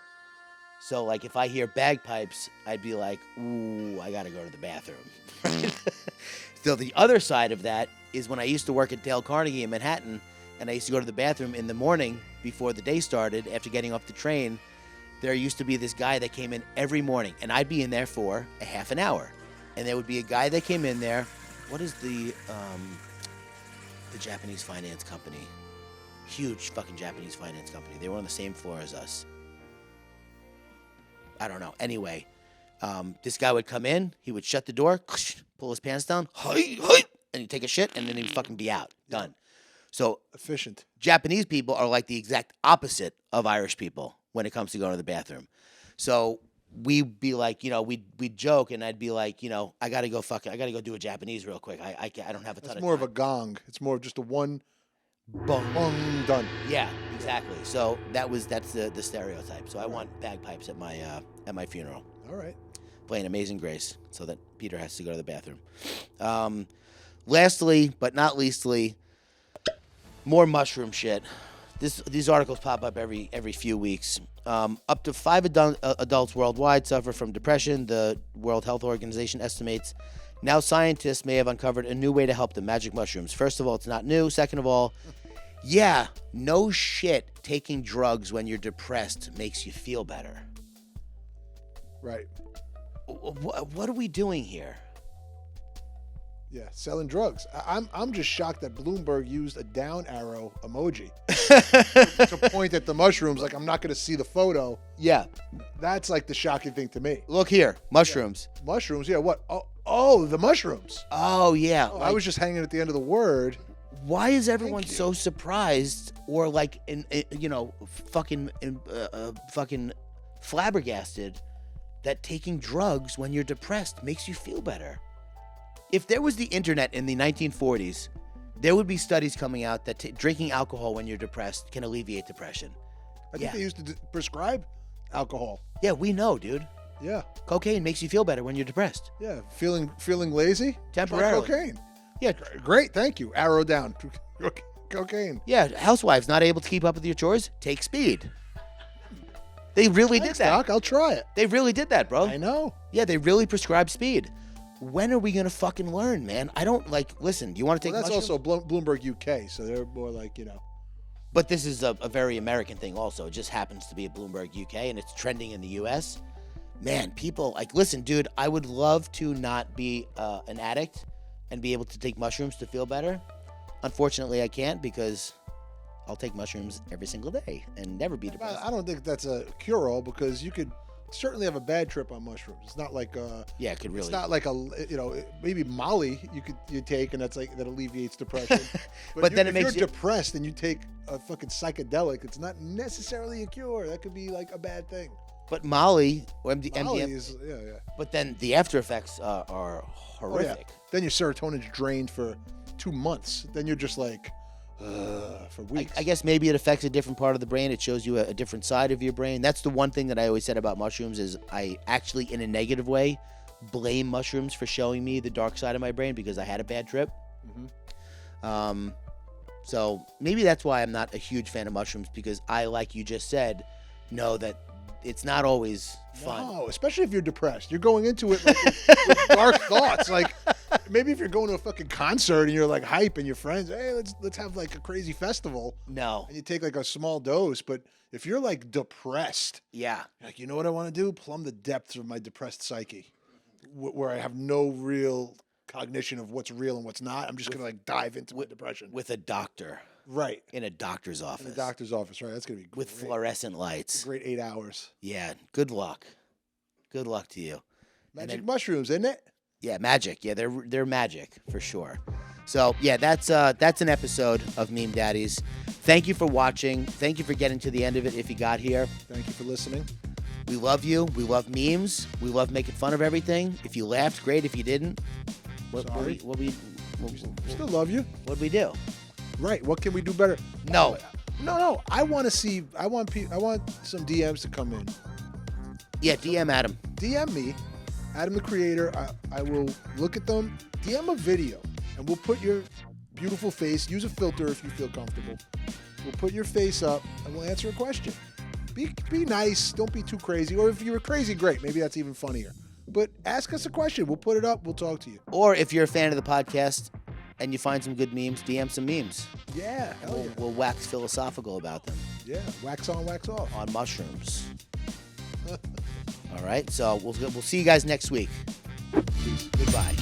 So like if I hear bagpipes, I'd be like, ooh, I gotta go to the bathroom. So the other side of that is when I used to work at Dale Carnegie in Manhattan, and I used to go to the bathroom in the morning before the day started, after getting off the train, there used to be this guy that came in every morning, and I'd be in there for a half an hour. And there would be a guy that came in there. What is the Japanese finance company? Huge fucking Japanese finance company. They were on the same floor as us. I don't know. Anyway, this guy would come in. He would shut the door, pull his pants down, and he'd take a shit, and then he'd fucking be out. Done. So Efficient. Japanese people are like the exact opposite of Irish people when it comes to going to the bathroom. So we'd be like, you know, we'd joke, and I'd be like, you know, I gotta go do a Japanese real quick. I don't have a ton It's of more of time. a gong. It's more of just a one Boom. bong done. Yeah, exactly. So that's the stereotype. So I want bagpipes at my funeral, All right. playing Amazing Grace, so that Peter has to go to the bathroom. Lastly, but not leastly, more mushroom shit. These articles pop up every few weeks. Up to 5 adults worldwide suffer from depression, the World Health Organization estimates. Now scientists may have uncovered a new way to help them. Magic mushrooms. First of all, it's not new. Second of all, yeah, no shit, taking drugs when you're depressed makes you feel better. Right. What are we doing here? Yeah, selling drugs. I'm just shocked that Bloomberg used a down arrow emoji to point at the mushrooms. Like, I'm not going to see the photo. Yeah, That's like the shocking thing to me. look here, mushrooms. Mushrooms, yeah. What? Oh, the mushrooms. Oh yeah, Oh, I was just hanging at the end of the word. Why is everyone Thank you. so surprised or like fucking flabbergasted that taking drugs when you're depressed makes you feel better? If there was the internet in the 1940s, there would be studies coming out that drinking alcohol when you're depressed can alleviate depression. I think Yeah. they used to prescribe alcohol. Yeah, we know, dude. Yeah, Cocaine makes you feel better when you're depressed. yeah. Feeling lazy? Try Temporarily. cocaine. Yeah, Great, thank you. Arrow down. Cocaine. yeah. Housewives not able to keep up with your chores, take speed. They really Thanks, did that. Doc. I'll try it. They really did that, bro. I know. Yeah, they really prescribe speed. When are we gonna fucking learn, man? I don't listen. You want to take Well, that's mushrooms? also Bloomberg UK, so they're more like, But this is a very American thing also. It just happens to be a Bloomberg UK, and it's trending in the US. Man, people, listen, dude, I would love to not be an addict and be able to take mushrooms to feel better. Unfortunately, I can't because I'll take mushrooms every single day and never be depressed. I don't think that's a cure-all because you could certainly have a bad trip on mushrooms. It's not like Yeah, it could really. it's not like maybe Molly you take and that alleviates depression. But then it if makes you're depressed and you take a fucking psychedelic, it's not necessarily a cure. That could be like a bad thing. But Molly or Molly MDMA. is But then the after effects are Oh, horrific. yeah. Then your serotonin's drained for 2 months. Then you're just like for weeks. I guess maybe it affects a different part of the brain. It shows you a different side of your brain. That's the one thing that I always said about mushrooms is I actually, in a negative way, blame mushrooms for showing me the dark side of my brain because I had a bad trip. So maybe that's why I'm not a huge fan of mushrooms because I, like you just said, know that it's not always fun. No, especially if you're depressed. You're going into it like with dark thoughts. Like maybe if you're going to a fucking concert and you're like hype and your friends, hey, let's have like a crazy festival. No. And you take like a small dose, but if you're like depressed, Yeah. like you know what I want to do? Plumb the depths of my depressed psyche, where I have no real cognition of what's real and what's not. I'm just gonna like dive into my depression. With a doctor. Right. In a doctor's office. In the doctor's office, right? That's gonna be With great. fluorescent lights. Great 8 hours. Yeah. Good luck. Good luck to you. Magic mushrooms, isn't it? Yeah, magic. Yeah, they're magic for sure. So yeah, that's an episode of Meme Daddies. Thank you for watching. Thank you for getting to the end of it if you got here. Thank you for listening. We love you. We love memes. We love making fun of everything. If you laughed, great. If you didn't, Sorry. what We still love you. what'd we do? Right. What can we do better? No. No. I want some DMs to come in. Yeah, DM Adam. DM me, Adam the Creator. I will look at them. DM a video, and we'll put your beautiful face. Use a filter if you feel comfortable. We'll put your face up, and we'll answer a question. Be nice. Don't be too crazy. Or if you were crazy, great. Maybe that's even funnier. But ask us a question. We'll put it up. We'll talk to you. Or if you're a fan of the podcast and you find some good memes, DM some memes. Yeah. Hell yeah. We'll wax philosophical about them Yeah. Wax on, wax off. on mushrooms. All right, so we'll see you guys next week. Peace. Goodbye.